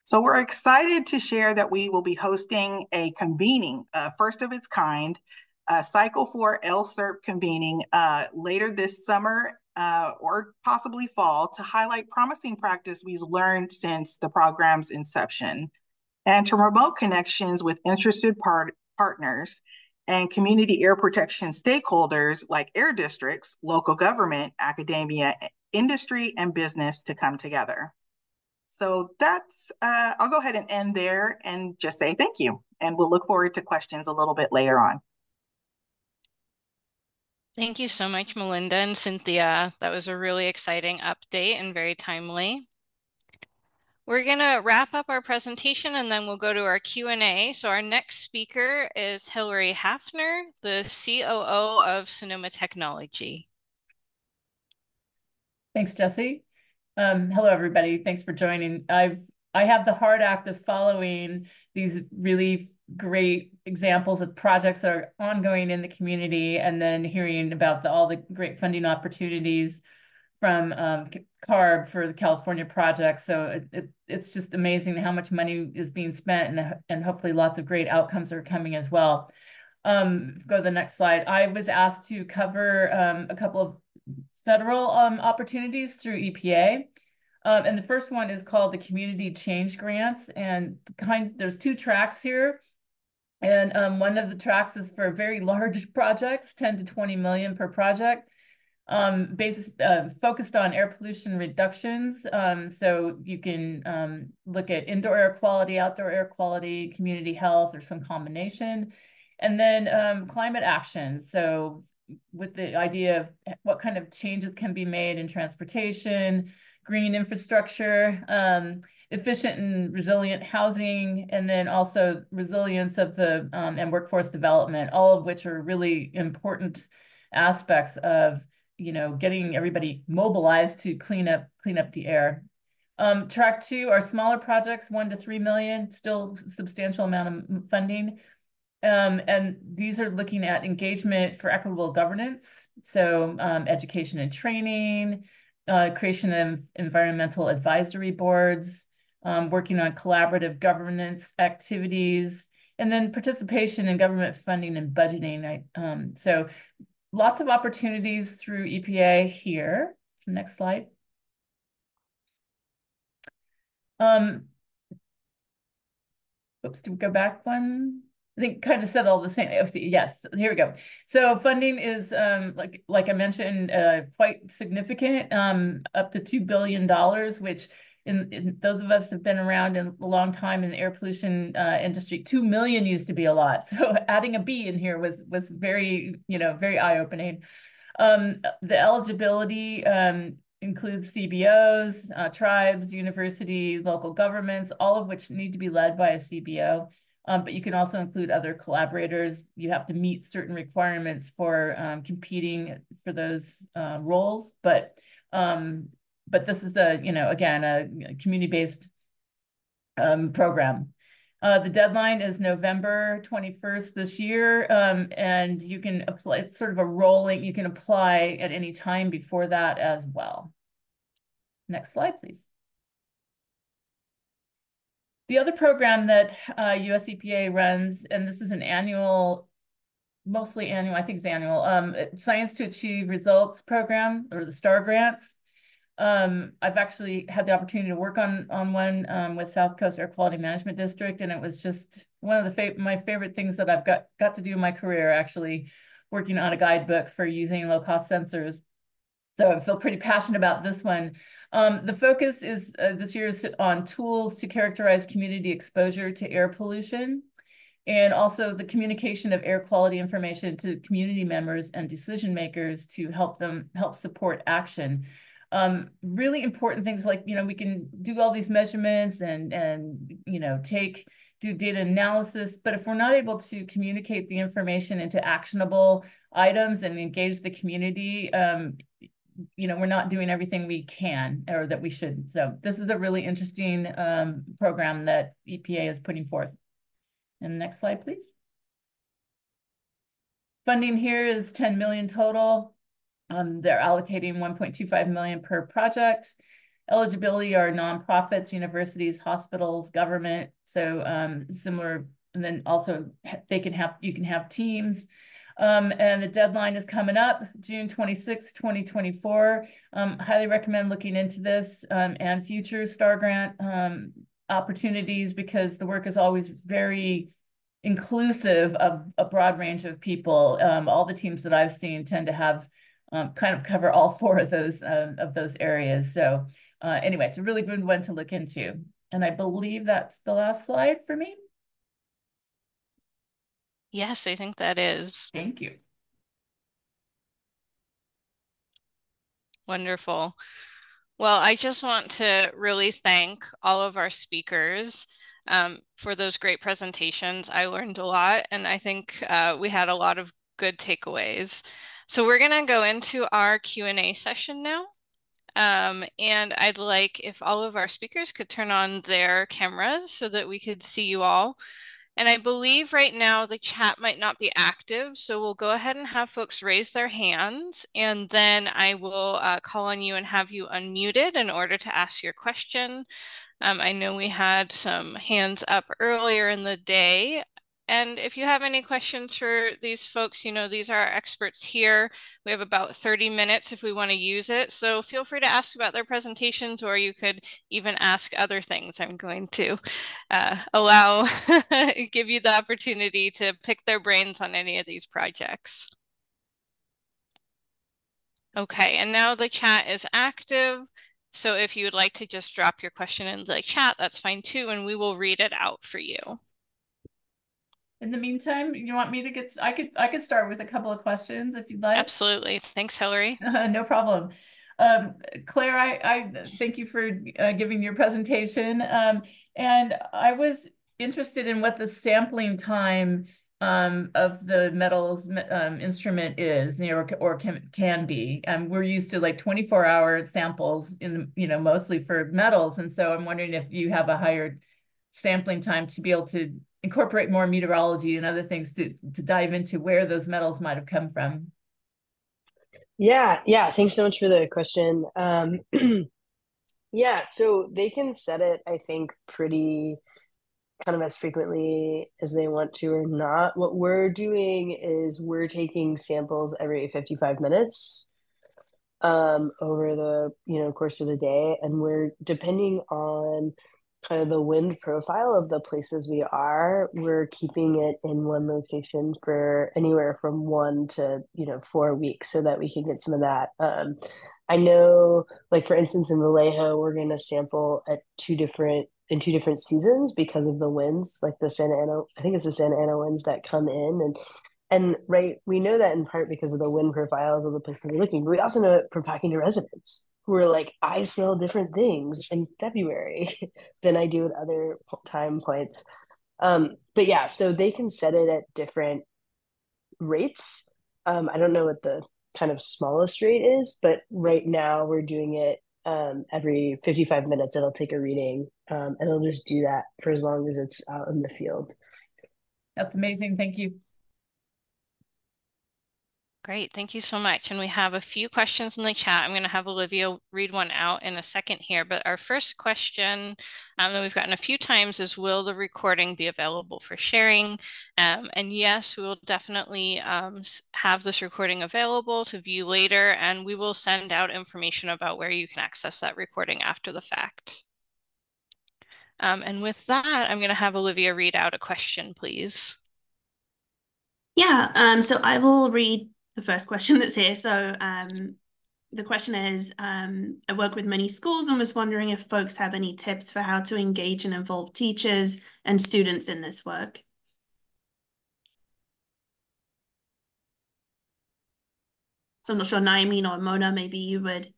So we're excited to share that we will be hosting a convening, first of its kind, Cycle 4 LSERP convening later this summer or possibly fall to highlight promising practice we've learned since the program's inception, and to promote connections with interested partners and community air protection stakeholders like air districts, local government, academia, industry, and business to come together. So that's, I'll go ahead and end there and just say thank you. And we'll look forward to questions a little bit later on. Thank you so much, Melinda and Cynthia. That was a really exciting update and very timely. We're going to wrap up our presentation and then we'll go to our Q&A. So our next speaker is Hillary Hafner, the COO of Sonoma Technology. Thanks, Jesse. Hello, everybody. Thanks for joining. I have the hard act of following these really great examples of projects that are ongoing in the community, and then hearing about all the great funding opportunities from CARB for the California project. So it's just amazing how much money is being spent, and hopefully lots of great outcomes are coming as well. Go to the next slide. I was asked to cover a couple of federal opportunities through EPA. And the first one is called the Community Change Grants. And there's two tracks here. And one of the tracks is for very large projects, 10 to 20 million per project, focused on air pollution reductions. So you can look at indoor air quality, outdoor air quality, community health, or some combination. And then climate action. So with the idea of what kind of changes can be made in transportation, green infrastructure, efficient and resilient housing, and then also resilience of the and workforce development, all of which are really important aspects of getting everybody mobilized to clean up the air. Track 2 are smaller projects, 1 to 3 million, still substantial amount of funding. And these are looking at engagement for equitable governance. So education and training, creation of environmental advisory boards, working on collaborative governance activities, and then participation in government funding and budgeting. So lots of opportunities through EPA here. So next slide. Oops, do we go back one? I think kind of said all the same. Oh, yes, here we go. So funding is, like I mentioned, quite significant, up to $2 billion, which in those of us have been around in a long time in the air pollution industry, 2 million used to be a lot. So adding a B in here was very, very eye-opening. The eligibility includes CBOs, tribes, university, local governments, all of which need to be led by a CBO. But you can also include other collaborators. You have to meet certain requirements for competing for those roles. But this is again, a community-based program. The deadline is November 21st this year, and you can apply. It's sort of a rolling. You can apply at any time before that as well. Next slide, please. The other program that US EPA runs, and this is an annual, mostly annual, I think it's annual, Science to Achieve Results program, or the STAR grants. I've actually had the opportunity to work on one with South Coast Air Quality Management District, and it was just one of my favorite things that I've got to do in my career, actually working on a guidebook for using low-cost sensors. So I feel pretty passionate about this one. The focus is this year is on tools to characterize community exposure to air pollution, and also the communication of air quality information to community members and decision makers to help support action. Really important things like, we can do all these measurements and do data analysis, but if we're not able to communicate the information into actionable items and engage the community, we're not doing everything we can or that we should. So this is a really interesting program that EPA is putting forth. And next slide, please. Funding here is 10 million total. They're allocating 1.25 million per project. Eligibility are nonprofits, universities, hospitals, government. So similar, and then also you can have teams. And the deadline is coming up, June 26, 2024. Highly recommend looking into this and future STAR grant opportunities, because the work is always very inclusive of a broad range of people. All the teams that I've seen tend to have kind of cover all 4 of those areas. So anyway, it's a really good one to look into. And I believe that's the last slide for me. Yes, I think that is. Thank you. Wonderful. Well, I just want to really thank all of our speakers for those great presentations. I learned a lot, and I think we had a lot of good takeaways. So we're going to go into our Q&A session now. And I'd like if all of our speakers could turn on their cameras so that we could see you all. And I believe right now the chat might not be active, so we'll go ahead and have folks raise their hands, and then I will call on you and have you unmuted in order to ask your question. I know we had some hands up earlier in the day. And if you have any questions for these folks, you know, these are our experts here. We have about 30 minutes if we want to use it. So feel free to ask about their presentations, or you could even ask other things. I'm going to give you the opportunity to pick their brains on any of these projects. Okay, and now the chat is active. So if you would like to just drop your question in the chat, that's fine too, and we will read it out for you. In the meantime, you want me to get, I could start with a couple of questions if you'd like. Absolutely. Thanks, Hillary. No problem. Claire, I thank you for giving your presentation. And I was interested in what the sampling time of the metals instrument is, you know, or can be. We're used to like 24-hour samples in, you know, mostly for metals. And so I'm wondering if you have a higher sampling time to be able to incorporate more meteorology and other things to dive into where those metals might have come from. Yeah, thanks so much for the question. Yeah, so they can set it, I think, pretty kind of as frequently as they want to or not. What we're doing is we're taking samples every 55 minutes over the course of the day, and we're depending on kind of the wind profile of the places we're keeping it in one location for anywhere from 1 to 4 weeks so that we can get some of that. I know, like for instance, in Vallejo, we're going to sample at two different seasons because of the winds, like the Santa Ana, I think it's the Santa Ana winds that come in, and right, we know that in part because of the wind profiles of the places we're looking, but we also know it from talking to residents who are like, I smell different things in February than I do at other time points. But yeah, so they can set it at different rates. I don't know what the kind of smallest rate is, but right now we're doing it every 55 minutes. It'll take a reading, and it'll just do that for as long as it's out in the field. That's amazing. Thank you. Great, thank you so much. And we have a few questions in the chat. I'm going to have Olivia read one out in a second here, but our first question that we've gotten a few times is, will the recording be available for sharing? And yes, we will definitely have this recording available to view later, and we will send out information about where you can access that recording after the fact. And with that, I'm going to have Olivia read out a question, please. Yeah, so I will read the first question that's here. So the question is, I work with many schools and was wondering if folks have any tips for how to engage and involve teachers and students in this work. So I'm not sure, Naomi or Mona, maybe you would.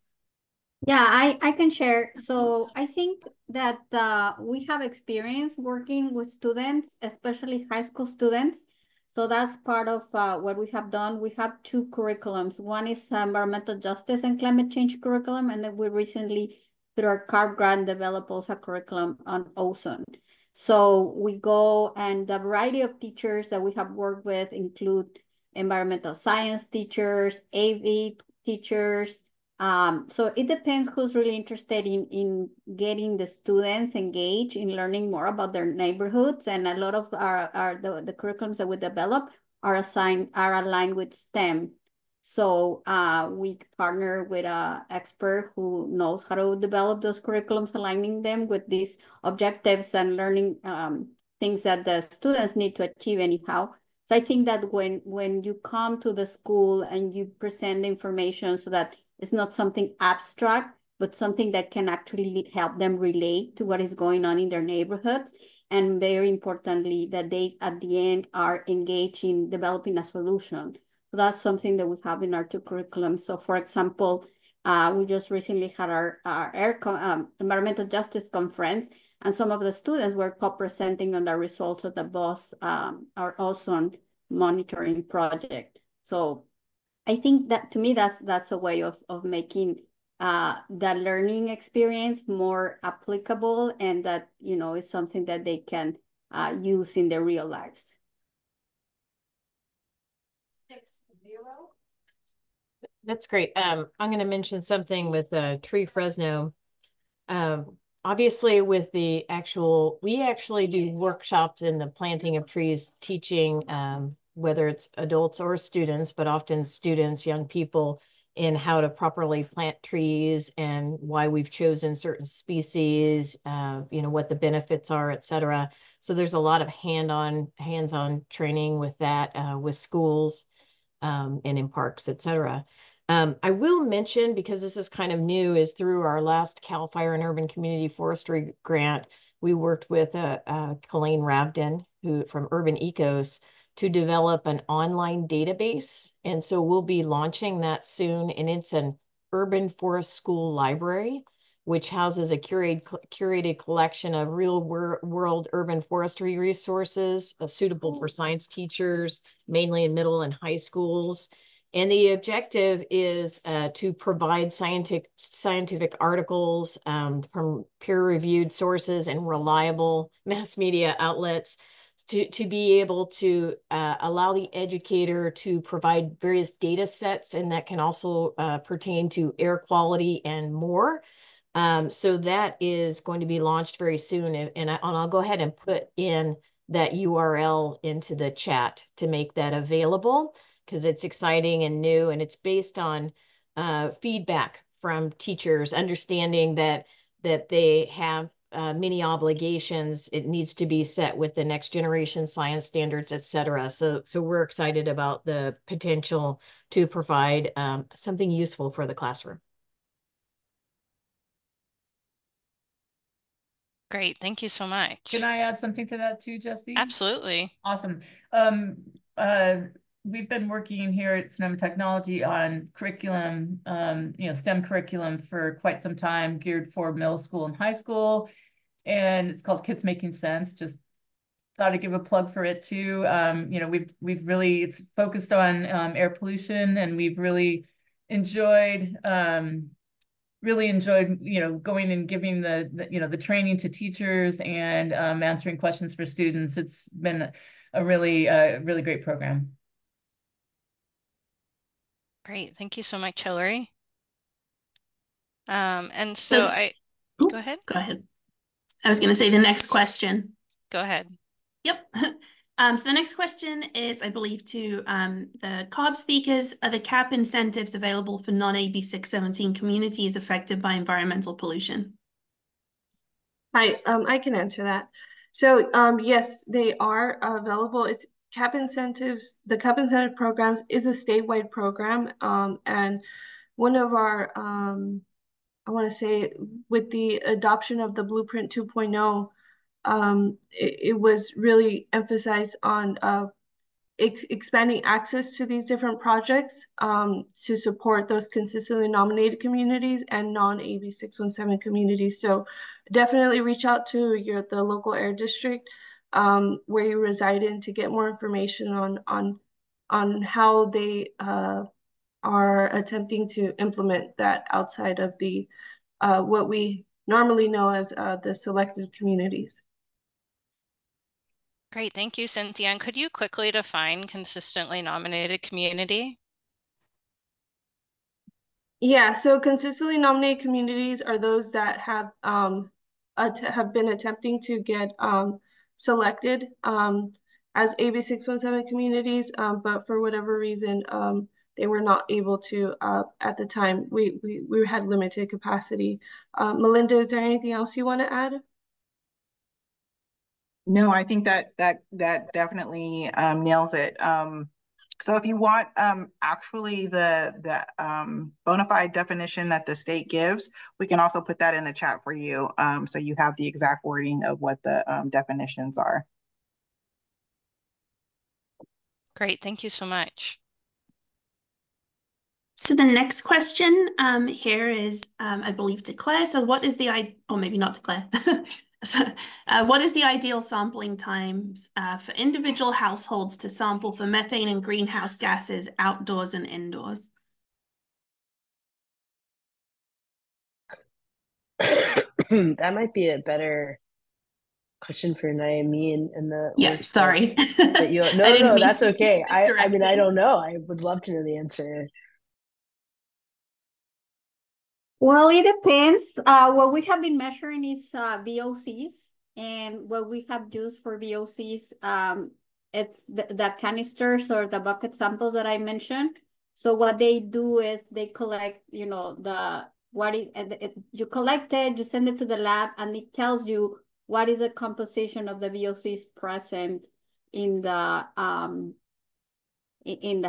Yeah, I can share. So I think that we have experience working with students, especially high school students. So that's part of what we have done. We have two curriculums. One is environmental justice and climate change curriculum, and then we recently, through our CARB grant, developed also a curriculum on ozone. So we go, and the variety of teachers that we have worked with include environmental science teachers, AV teachers. So it depends who's really interested in getting the students engaged in learning more about their neighborhoods. And a lot of the curriculums that we develop are aligned with STEM. So we partner with an expert who knows how to develop those curriculums, aligning them with these objectives and learning things that the students need to achieve anyhow. So I think that when you come to the school and you present the information so that it's not something abstract, but something that can actually help them relate to what is going on in their neighborhoods. And very importantly, that they, at the end, are engaged in developing a solution. So that's something that we have in our two curriculums. So for example, we just recently had our environmental justice conference, and some of the students were co-presenting on the results of the BOSS, our ozone monitoring project. So I think that, to me, that's a way of making the learning experience more applicable, and that, you know, is something that they can use in their real lives. 6-0. That's great. I'm going to mention something with Tree Fresno. Obviously, with we actually do workshops in the planting of trees, teaching whether it's adults or students, but often students, young people, in how to properly plant trees and why we've chosen certain species, you know, what the benefits are, et cetera. So there's a lot of hands-on training with that, with schools and in parks, et cetera. I will mention, because this is kind of new, is through our last CAL FIRE and Urban Community Forestry grant, we worked with Colleen Rabden, from Urban Ecos, to develop an online database. And so we'll be launching that soon. And it's an urban forest school library, which houses a curated collection of real world urban forestry resources suitable for science teachers, mainly in middle and high schools. And the objective is to provide scientific articles from peer-reviewed sources and reliable mass media outlets to be able to allow the educator to provide various data sets, and that can also pertain to air quality and more. So that is going to be launched very soon. And I'll go ahead and put in that URL into the chat to make that available, because it's exciting and new, and it's based on feedback from teachers, understanding that they have many obligations. It needs to be set with the next generation science standards, et cetera. So we're excited about the potential to provide something useful for the classroom. Great, thank you so much. Can I add something to that too, Jesse? Absolutely. Awesome. We've been working here at Sonoma Technology on curriculum, you know, STEM curriculum for quite some time, geared for middle school and high school. And it's called Kids Making Sense. Just thought I'd give a plug for it too. You know, we've really, it's focused on air pollution, and we've really enjoyed, you know, going and giving the training to teachers and answering questions for students. It's been a really great program. Great, thank you so much, Hillary. And so go ahead. Go ahead. I was going to say the next question. Go ahead. Yep. So the next question is, I believe, to the COB speakers. Are the CAP incentives available for non-AB 617 communities affected by environmental pollution? Hi, I can answer that. So yes, they are available. It's CAP incentives. The CAP incentive programs is a statewide program, and one of our, I want to say, with the adoption of the Blueprint 2.0, it was really emphasized on expanding access to these different projects to support those consistently nominated communities and non-AB 617 communities. So definitely reach out to the local air district where you reside in to get more information on how they are attempting to implement that outside of the what we normally know as the selected communities. Great, thank you, Cynthia. And could you quickly define consistently nominated community? Yeah, so consistently nominated communities are those that have been attempting to get selected as AB 617 communities, but for whatever reason they were not able to at the time. We had limited capacity. Melinda, is there anything else you want to add? No, I think that definitely nails it. So if you want actually the bona fide definition that the state gives, we can also put that in the chat for you, so you have the exact wording of what the definitions are. Great, thank you so much. So the next question here is, I believe, to Claire. So what is or maybe not to Claire. So, what is the ideal sampling times for individual households to sample for methane and greenhouse gases outdoors and indoors? That might be a better question for Naomi and the Yeah, work sorry. that you. I No, didn't no, mean that's to okay. I mean, I misdirect. don't know. I would love to know the answer. Well, it depends. What we have been measuring is VOCs, and what we have used for VOCs, it's the canisters or the bucket samples that I mentioned. So what they do is they collect, you know, you collect it, you send it to the lab, and it tells you what is the composition of the VOCs present in the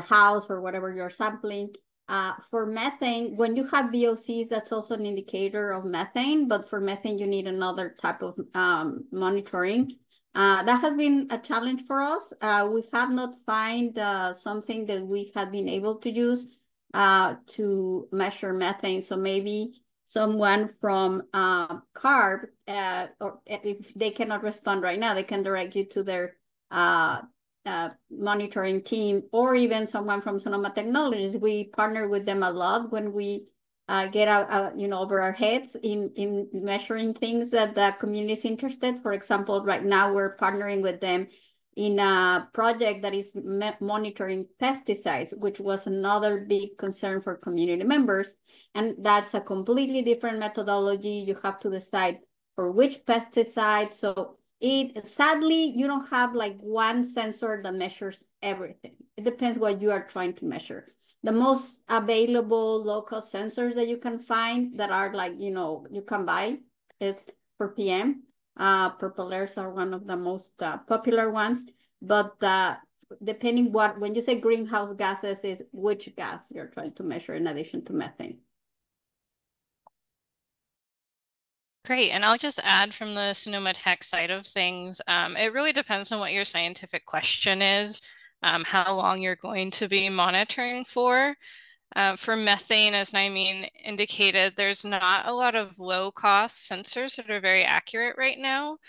house or whatever you're sampling. For methane, when you have VOCs, that's also an indicator of methane, but for methane, you need another type of monitoring. That has been a challenge for us. We have not found something that we have been able to use to measure methane. So maybe someone from CARB, or if they cannot respond right now, they can direct you to their monitoring team, or even someone from Sonoma Technologies. We partner with them a lot when we get out, you know, over our heads in measuring things that the community is interested. For example, right now we're partnering with them in a project that is monitoring pesticides, which was another big concern for community members. And that's a completely different methodology. You have to decide for which pesticide. So sadly, you don't have like one sensor that measures everything. It depends what you are trying to measure. The most available local sensors that you can find that are like, you know, you can buy is for PM. Propellers are one of the most popular ones, but depending when you say greenhouse gases, is which gas you're trying to measure in addition to methane. Great, and I'll just add from the Sonoma Tech side of things, it really depends on what your scientific question is, how long you're going to be monitoring for. For methane, as Naimeen indicated, there's not a lot of low-cost sensors that are very accurate right now.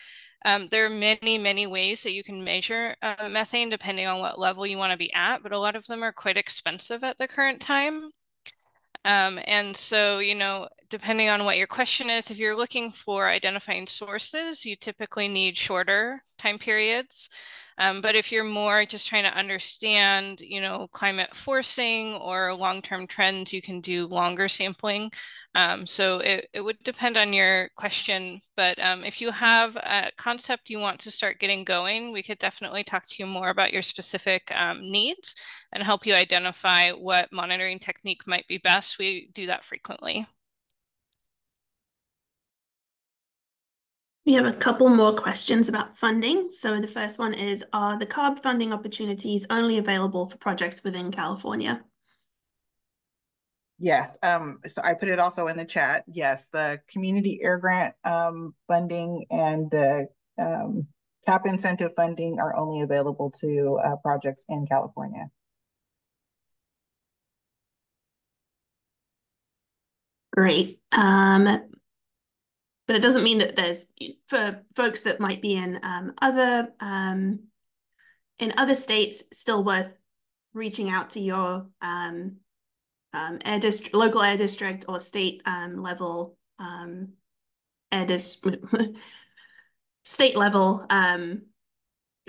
There are many, many ways that you can measure methane depending on what level you want to be at, but a lot of them are quite expensive at the current time. And so, you know, depending on what your question is, if you're looking for identifying sources, you typically need shorter time periods. But if you're more just trying to understand, you know, climate forcing or long-term trends, you can do longer sampling. So it would depend on your question, but if you have a concept you want to start getting going, we could definitely talk to you more about your specific needs and help you identify what monitoring technique might be best. We do that frequently. We have a couple more questions about funding. So the first one is, are the CARB funding opportunities only available for projects within California? Yes, so I put it also in the chat. Yes, the community air grant funding and the CAP incentive funding are only available to projects in California. Great. But it doesn't mean that there's, for folks that might be in other states, still worth reaching out to your local air district or state level state level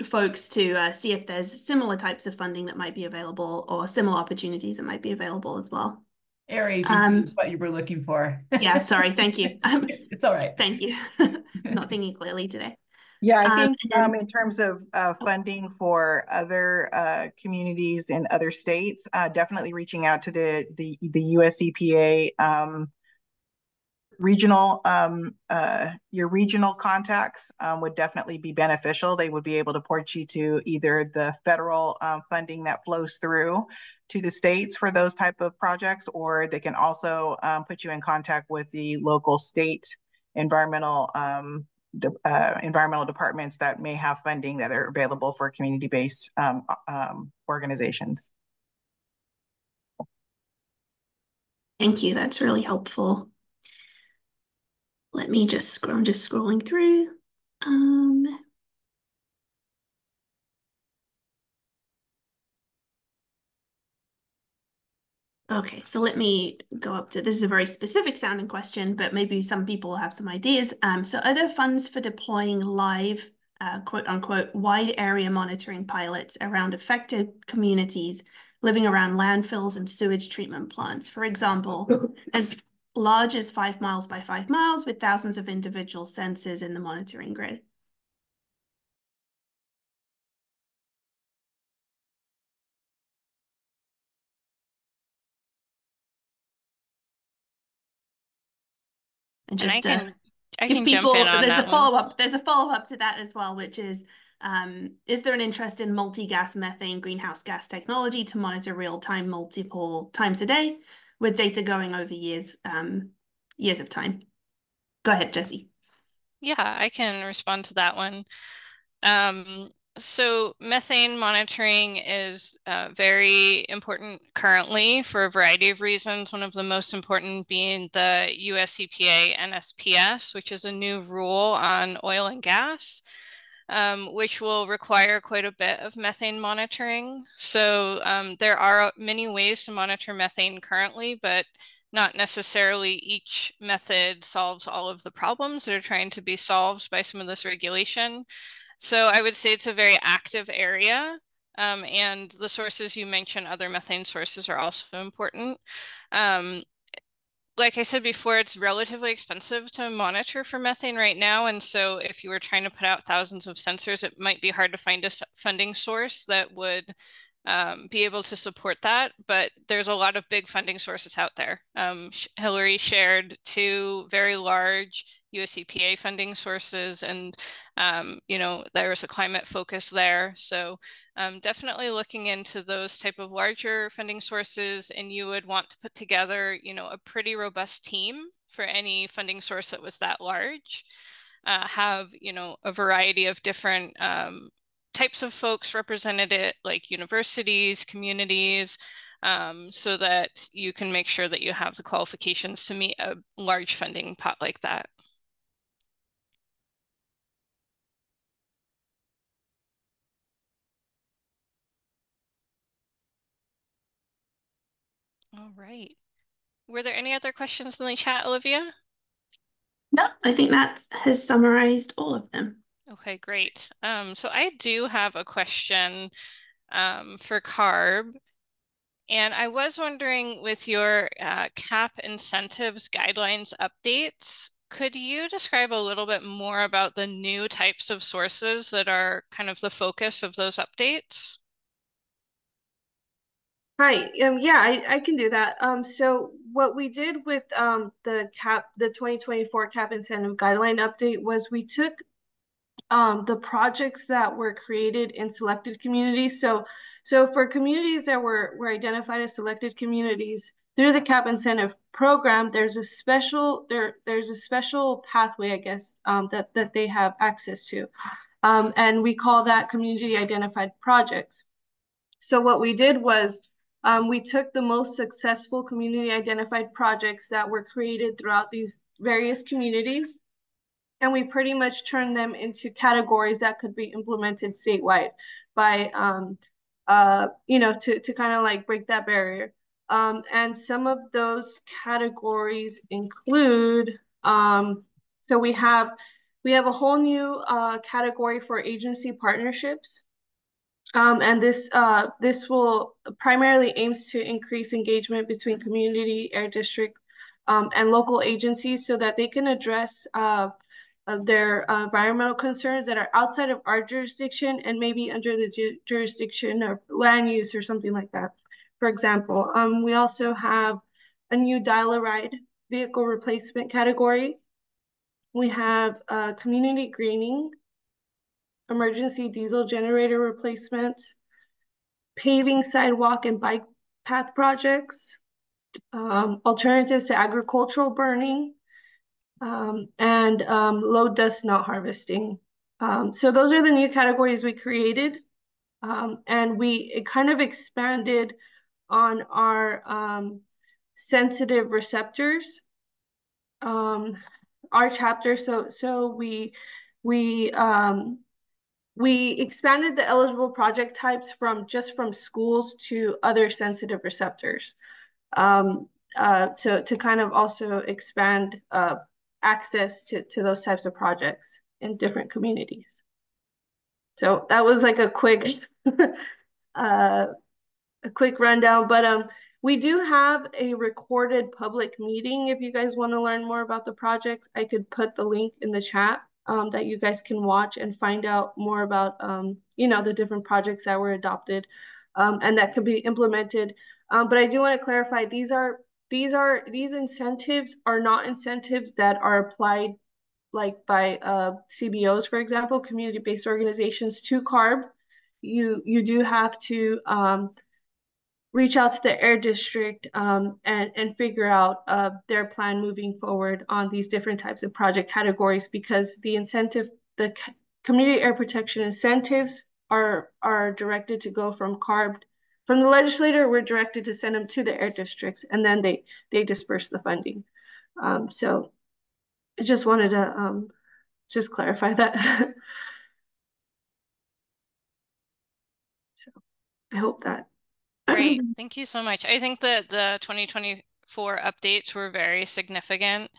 folks to see if there's similar types of funding that might be available or similar opportunities that might be available as well. Air agency is what you were looking for. Yeah, sorry, thank you. It's all right. Thank you. Not thinking clearly today. Yeah, I think in terms of funding for other communities in other states, definitely reaching out to the US EPA regional your regional contacts would definitely be beneficial. They would be able to port you to either the federal funding that flows through to the states for those type of projects, or they can also put you in contact with the local state environmental departments that may have funding that are available for community-based organizations. Thank you. That's really helpful. Let me just I'm just scrolling through. Okay, so let me go up to, this is a very specific sounding question, but maybe some people have some ideas. So are there funds for deploying live, quote unquote, wide area monitoring pilots around affected communities living around landfills and sewage treatment plants? For example, as large as 5 miles by 5 miles with thousands of individual sensors in the monitoring grid. And just I give can people, jump in on there's a that one. follow-up, there's a follow-up to that as well, which is there an interest in multi-gas methane greenhouse gas technology to monitor real-time multiple times a day with data going over years of time? Go ahead, Jessie. Yeah, I can respond to that one. So methane monitoring is very important currently for a variety of reasons. One of the most important being the US EPA NSPS, which is a new rule on oil and gas, which will require quite a bit of methane monitoring. So there are many ways to monitor methane currently, but not necessarily each method solves all of the problems that are trying to be solved by some of this regulation. So I would say it's a very active area. And the sources you mentioned, other methane sources, are also important. Like I said before, it's relatively expensive to monitor for methane right now. And so if you were trying to put out thousands of sensors, it might be hard to find a funding source that would be able to support that. But there's a lot of big funding sources out there. Hillary shared 2 very large US EPA funding sources, and there was a climate focus there. So definitely looking into those type of larger funding sources, and you would want to put together, a pretty robust team for any funding source that was that large. Have, a variety of different types of folks represented, it like universities, communities, so that you can make sure that you have the qualifications to meet a large funding pot like that. All right. Were there any other questions in the chat, Olivia? No, I think that has summarized all of them. Okay, great. So I do have a question for CARB. And I was wondering, with your CAP incentives guidelines updates, could you describe a little bit more about the new types of sources that are kind of the focus of those updates? Hi, yeah, I can do that. So what we did with the 2024 CAP incentive guideline update was we took the projects that were created in selected communities. So for communities that were identified as selected communities through the CAP incentive program, there's a special pathway, I guess, that they have access to, and we call that community identified projects. So what we did was we took the most successful community identified projects that were created throughout these various communities, and we pretty much turned them into categories that could be implemented statewide by, to kind of like break that barrier. And some of those categories include, so we have a whole new category for agency partnerships. And this will primarily aims to increase engagement between community, air district, and local agencies so that they can address their environmental concerns that are outside of our jurisdiction and maybe under the jurisdiction of land use or something like that. For example, we also have a new dial-a-ride vehicle replacement category. We have community greening, emergency diesel generator replacement, paving, sidewalk, and bike path projects, alternatives to agricultural burning, and low dust not harvesting. So those are the new categories we created, and it kind of expanded on our sensitive receptors. Our chapter, so we expanded the eligible project types from schools to other sensitive receptors. So to kind of also expand access to those types of projects in different communities. So that was like a quick rundown, but we do have a recorded public meeting. If you guys want to learn more about the projects, I could put the link in the chat that you guys can watch and find out more about the different projects that were adopted and that could be implemented. But I do want to clarify, these incentives are not incentives that are applied like by CBOs, for example, community-based organizations to CARB. You do have to reach out to the air district and figure out their plan moving forward on these different types of project categories, because the community air protection incentives are directed to go from CARB. From the legislator, we're directed to send them to the air districts, and then they disperse the funding. So I just wanted to just clarify that. So I hope that. Great. Thank you so much. I think that the 2024 updates were very significant,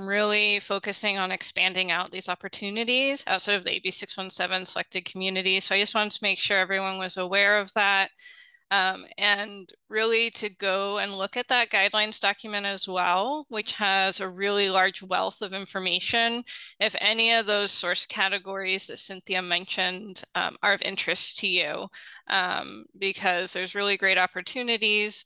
really focusing on expanding out these opportunities outside of the AB 617 selected communities. So I just wanted to make sure everyone was aware of that. And really to go and look at that guidelines document as well, which has a really large wealth of information. If any of those source categories that Cynthia mentioned are of interest to you, because there's really great opportunities.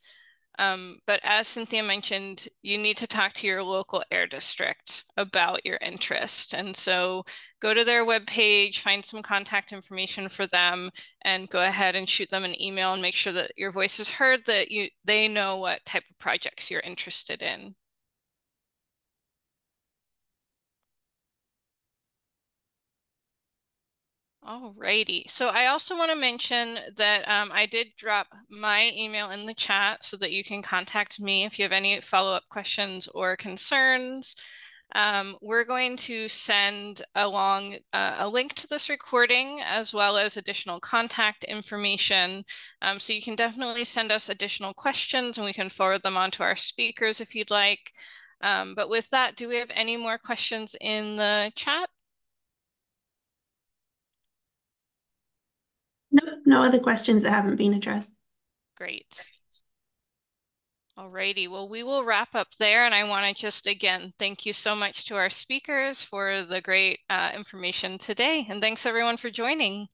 But as Cynthia mentioned, you need to talk to your local air district about your interest. And so go to their webpage, find some contact information for them, and go ahead and shoot them an email and make sure that your voice is heard, that they know what type of projects you're interested in. Alrighty. So I also want to mention that I did drop my email in the chat so that you can contact me if you have any follow-up questions or concerns. We're going to send along a link to this recording as well as additional contact information. So you can definitely send us additional questions and we can forward them on to our speakers if you'd like. But with that, do we have any more questions in the chat? No other questions that haven't been addressed. Great. Alrighty, well, we will wrap up there, and I want to just again thank you so much to our speakers for the great information today, and thanks everyone for joining.